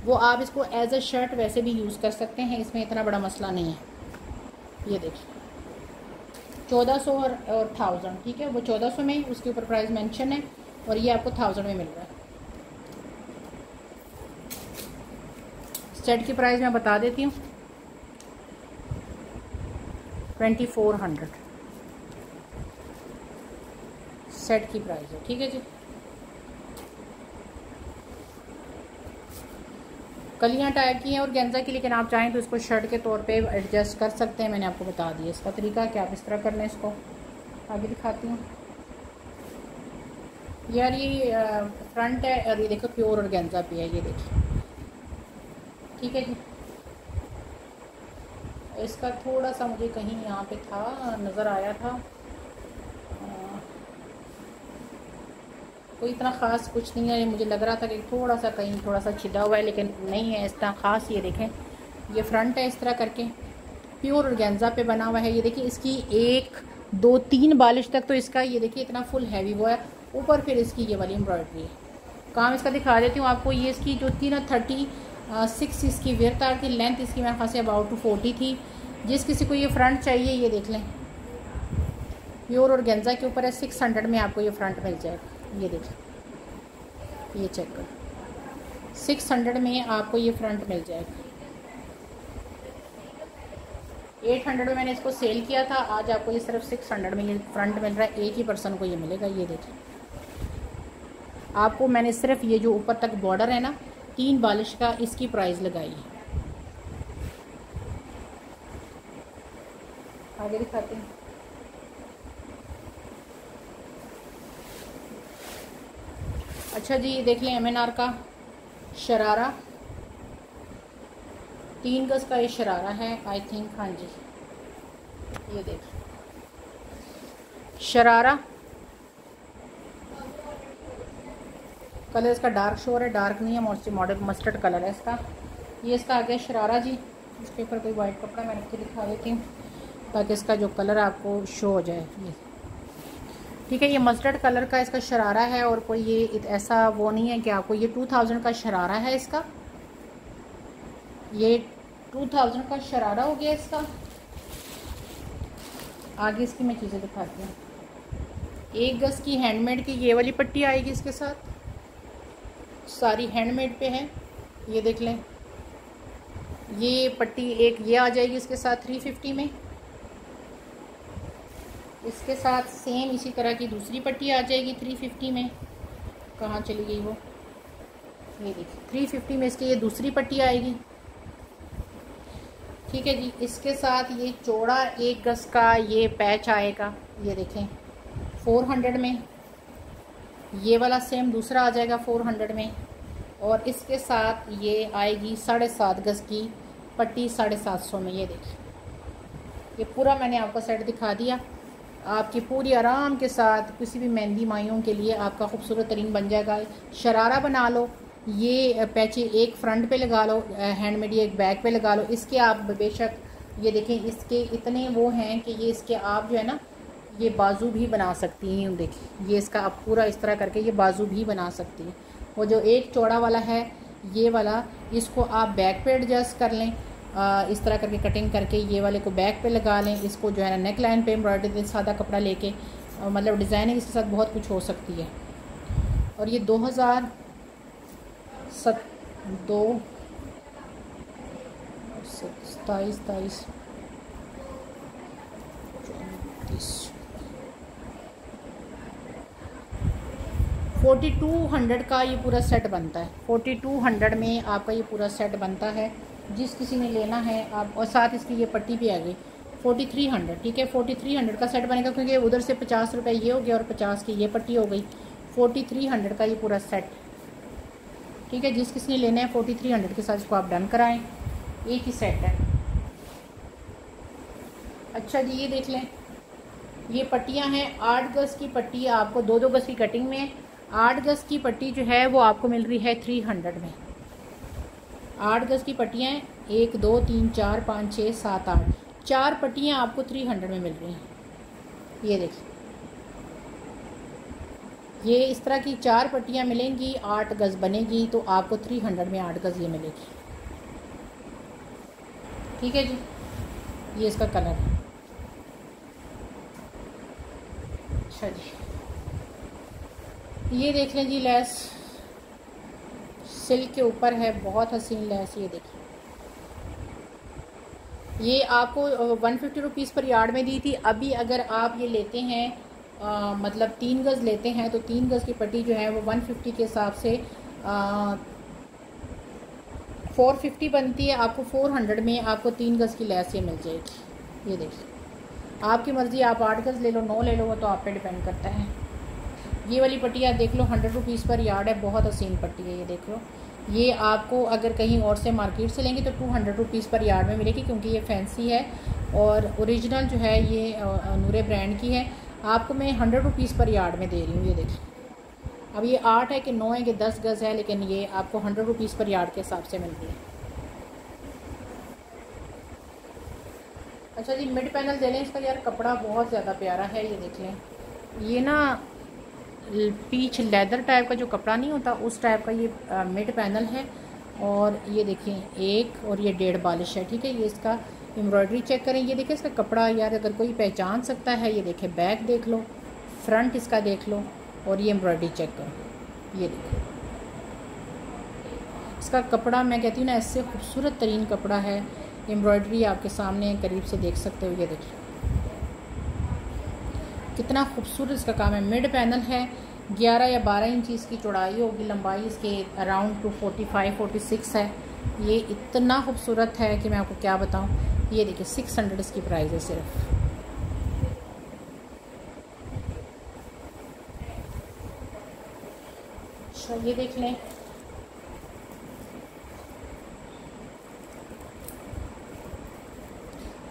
Speaker 1: वो आप इसको एज अ शर्ट वैसे भी यूज़ कर सकते हैं, इसमें इतना बड़ा मसला नहीं है। ये देखिए 1400 और 1000, ठीक है, वो 1400 में उसके ऊपर प्राइस मेंशन है और ये आपको 1000 में मिल रहा है। सेट की प्राइस मैं बता देती हूँ, 2400 सेट की प्राइस है। ठीक है जी, कलियां टाइप की हैं और गेंजा की, लेकिन आप चाहें तो इसको शर्ट के तौर पे एडजस्ट कर सकते हैं। मैंने आपको बता दिया इसका तरीका कि आप इस तरह करना है। इसको आगे दिखाती हूँ। यार ये फ्रंट है और ये देखो प्योर और गेंजा भी है, ये देखिए। ठीक है जी, इसका थोड़ा सा मुझे कहीं यहाँ पे था नज़र आया था, कोई इतना ख़ास कुछ नहीं है। मुझे लग रहा था कि थोड़ा सा कहीं थोड़ा सा छिदा हुआ है, लेकिन नहीं है इतना ख़ास। ये देखें ये फ्रंट है इस तरह करके, प्योर ऑर्गेन्जा पे बना हुआ है। ये देखिए इसकी 1 2 3 बालिश तक तो इसका ये देखिए इतना फुल हैवी वो है। ऊपर फिर इसकी ये वाली एम्ब्रॉयडरी है। काम इसका दिखा देती हूँ आपको। ये इसकी जो थी ना 30 6 इसकी वेयर तार थी। लेंथ इसकी मेरे ख्याल से अबाउट टू 40 थी। जिस किसी को ये फ्रंट चाहिए ये देख लें, प्योर और गेंजा के ऊपर है। 600 में आपको ये फ्रंट मिल जाएगा। ये देखें, ये चेक कर, 600 में आपको ये फ्रंट मिल जाएगा। 800 में मैंने इसको सेल किया था, आज आपको ये सिर्फ 600 में ये फ्रंट मिल रहा है। एक ही पर्सन को ये मिलेगा। ये देखिए, आपको मैंने सिर्फ ये जो ऊपर तक बॉर्डर है ना 3 बालिश का, इसकी प्राइस लगाई है। आगे दिखाते हैं। अच्छा जी, ये देख लें MNR का शरारा, 3 गज का ये शरारा है आई थिंक। हाँ जी, ये देख शरारा, कलर इसका डार्क शोर है, डार्क नहीं है, मॉडल मस्टर्ड कलर है इसका। ये इसका आगे शरारा जी। इसके ऊपर कोई वाइट कपड़ा मैं रख के दिखा देती हूँ ताकि इसका जो कलर आपको शो हो जाए। ये ठीक है, ये मस्टर्ड कलर का इसका शरारा है और कोई ये ऐसा वो नहीं है कि आपको ये 2000 का शरारा है इसका। ये 2000 का शरारा हो गया इसका। आगे इसकी मैं चीज़ें दिखाती हूँ। 1 गज की हैंडमेड की ये वाली पट्टी आएगी इसके साथ, सारी हैंडमेड पे है। ये देख लें, ये पट्टी एक ये आ जाएगी इसके साथ 350 में। इसके साथ सेम इसी तरह की दूसरी पट्टी आ जाएगी 350 में। कहाँ चली गई वो, ये देखिए 350 में इसकी ये दूसरी पट्टी आएगी। ठीक है जी, इसके साथ ये चौड़ा 1 गज का ये पैच आएगा। ये देखें 400 में। ये वाला सेम दूसरा आ जाएगा 400 में। और इसके साथ ये आएगी 7.5 गज की पट्टी 750 में। ये देखिए, ये पूरा मैंने आपको सेट दिखा दिया। आपकी पूरी आराम के साथ किसी भी मेहंदी माइयों के लिए आपका खूबसूरत तरीन बन जाएगा। शरारा बना लो, ये पैचे एक फ्रंट पे लगा लो, हैंडमेड एक बैक पे लगा लो। इसके आप बेशक ये देखें, इसके इतने वो हैं कि ये इसके आप जो है ना ये बाजू भी बना सकती हैं। देखिए, ये इसका आप पूरा इस तरह करके ये बाजू भी बना सकती हैं। वो जो एक चौड़ा वाला है ये वाला, इसको आप बैक पे एडजस्ट कर लें, इस तरह करके कटिंग करके ये वाले को बैक पे लगा लें। इसको जो है ना नेक लाइन पे एम्ब्रॉयडरी सादा कपड़ा लेके मतलब डिज़ाइनिंग इसके साथ बहुत कुछ हो सकती है। और ये 4200 का ये पूरा सेट बनता है। 4200 में आपका ये पूरा सेट बनता है। जिस किसी ने लेना है आप, और साथ इसकी ये पट्टी भी आ गई 4300। ठीक है, 4300 का सेट बनेगा क्योंकि उधर से 50 रुपये ये हो गया और 50 की ये पट्टी हो गई। 4300 का ये पूरा सेट। ठीक है, जिस किसी ने लेना है 4300 के साथ इसको आप डन कराएं। एक ही सेट है। अच्छा जी, ये देख लें, ये पट्टियां हैं 8 गज की पट्टी आपको 2-2 गज की कटिंग में। 8 गज की पट्टी जो है वो आपको मिल रही है 300 में। 8 गज की पट्टियाँ 1 2 3 4 5 6 7 8, 4 पट्टियाँ आपको 300 में मिल रही हैं। ये देखिए, ये इस तरह की 4 पट्टियाँ मिलेंगी, 8 गज बनेगी तो आपको 300 में 8 गज ये मिलेगी। ठीक है जी, ये इसका कलर है। अच्छा जी, ये देख लें जी, लेस सिल्क के ऊपर है, बहुत हसीन लेस। ये देखिए, ये आपको 150 रुपीज़ पर यार्ड में दी थी। अभी अगर आप ये लेते हैं मतलब 3 गज़ लेते हैं तो 3 गज़ की पट्टी जो है वो 150 के हिसाब से 450 बनती है। आपको 400 में आपको 3 गज़ की लेस ये मिल जाएगी। ये देखिए, आपकी मर्ज़ी, आप 8 गज़ ले लो, 9 ले लो, वो तो आप पे डिपेंड करता है। ये वाली पट्टी आप देख लो, 100 रुपीज़ पर यार्ड है, बहुत हसीन पट्टी है। ये देख लो, ये आपको अगर कहीं और से मार्केट से लेंगे तो 200 रुपीज़ पर यार्ड में मिलेगी क्योंकि ये फैंसी है और ओरिजिनल जो है ये नूरे ब्रांड की है। आपको मैं 100 रुपीज़ पर यार्ड में दे रही हूँ। ये देखिए, अब ये 8 है कि 9 है कि 10 गज़ है, लेकिन ये आपको 100 रुपीज़ पर यार्ड के हिसाब से मिल रही है। अच्छा जी, मिड पैनल दे लें, इसका यार कपड़ा बहुत ज़्यादा प्यारा है। ये देख लें, ये ना पीच लेदर टाइप का जो कपड़ा नहीं होता उस टाइप का ये मिड पैनल है। और ये देखें 1 और ये 1.5 बालिश है, ठीक है। ये इसका एम्ब्रॉयडरी चेक करें, ये देखें इसका कपड़ा यार अगर कोई पहचान सकता है, ये देखें बैक देख लो, फ्रंट इसका देख लो, और ये एम्ब्रॉयडरी चेक करो, ये देखो इसका कपड़ा। मैं कहती हूँ ना ऐसे खूबसूरत तरीन कपड़ा है। एम्ब्रॉयडरी आपके सामने करीब से देख सकते हो, ये देखो कितना खूबसूरत इसका काम है। मिड पैनल है, 11 या 12 इंच इसकी चौड़ाई होगी, लंबाई इसके अराउंड 245-46 है। ये इतना खूबसूरत है कि मैं आपको क्या बताऊँ। ये देखिए 600 इसकी प्राइस है सिर्फ। अच्छा ये देख लें,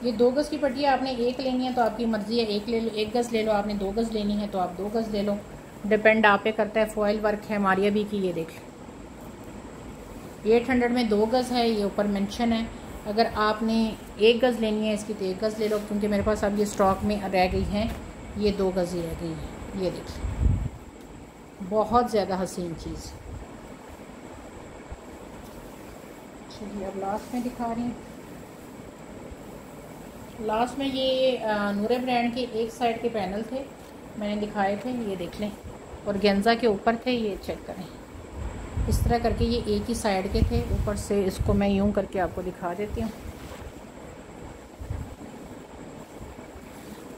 Speaker 1: ये 2 गज़ की पट्टी है। आपने एक लेनी है तो आपकी मर्ज़ी है, एक ले लो, 1 गज़ ले लो। आपने 2 गज़ लेनी है तो आप 2 गज़ ले लो, डिपेंड आप पे करता है। फॉयल वर्क है मारिया भी की, ये देख लो 800 में 2 गज़ है, ये ऊपर मेंशन है। अगर आपने 1 गज़ लेनी है इसकी तो 1 गज़ ले लो, क्योंकि मेरे पास अब ये स्टॉक में रह गई हैं, ये 2 गज़ ही रह गई है। ये देख लो बहुत ज़्यादा हसीन चीज़। चलिए अब लास्ट में दिखा रही हूँ। लास्ट में ये नूरे ब्रांड के एक साइड के पैनल थे, मैंने दिखाए थे, ये देख लें, और गेंजा के ऊपर थे, ये चेक करें। इस तरह करके ये एक ही साइड के थे। ऊपर से इसको मैं यूं करके आपको दिखा देती हूँ,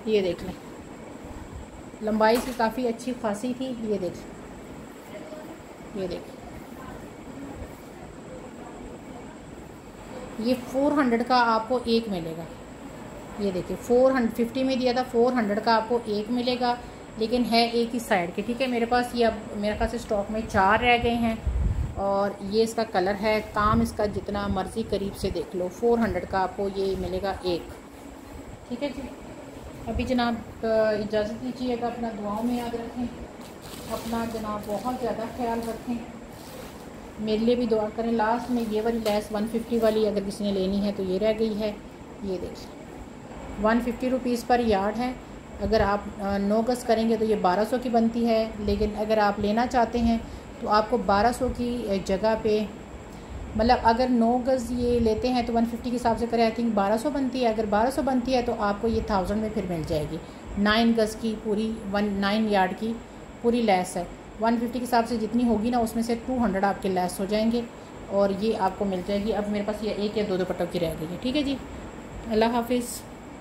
Speaker 1: ये देख लें, लंबाई इसकी काफ़ी अच्छी खासी थी। ये देख, ये देख, ये 400 का आपको एक मिलेगा। ये देखिए 450 में दिया था, 400 का आपको एक मिलेगा, लेकिन है एक ही साइड के, ठीक है। मेरे पास ये अब मेरे पास स्टॉक में 4 रह गए हैं, और ये इसका कलर है। काम इसका जितना मर्ज़ी करीब से देख लो, 400 का आपको ये मिलेगा एक, ठीक है जी। अभी जनाब इजाज़त दीजिएगा, अपना दुआओं में याद रखें, अपना जनाब बहुत ज़्यादा ख्याल रखें, मेरे लिए भी दुआ करें। लास्ट में ये वाली लेस 150 वाली अगर किसी ने लेनी है तो ये रह गई है, ये देख 150 रुपीज़ पर यार्ड है। अगर आप 9 गज़ करेंगे तो ये 1200 की बनती है, लेकिन अगर आप लेना चाहते हैं तो आपको 1200 की जगह पे, मतलब अगर 9 गज़ ये लेते हैं तो 150 के हिसाब से करें, आई थिंक 1200 बनती है। अगर 1200 बनती है तो आपको ये 1000 में फिर मिल जाएगी। 9 गज़ की पूरी 9 यार्ड की पूरी लेस है। 150 के हिसाब से जितनी होगी ना, उसमें से 200 आपके लेस हो जाएंगे, और ये आपको मिल जाएगी। अब मेरे पास ये 1 या 2 दुपट्टों की रह गई है, ठीक है जी। अल्लाह हाफिज़।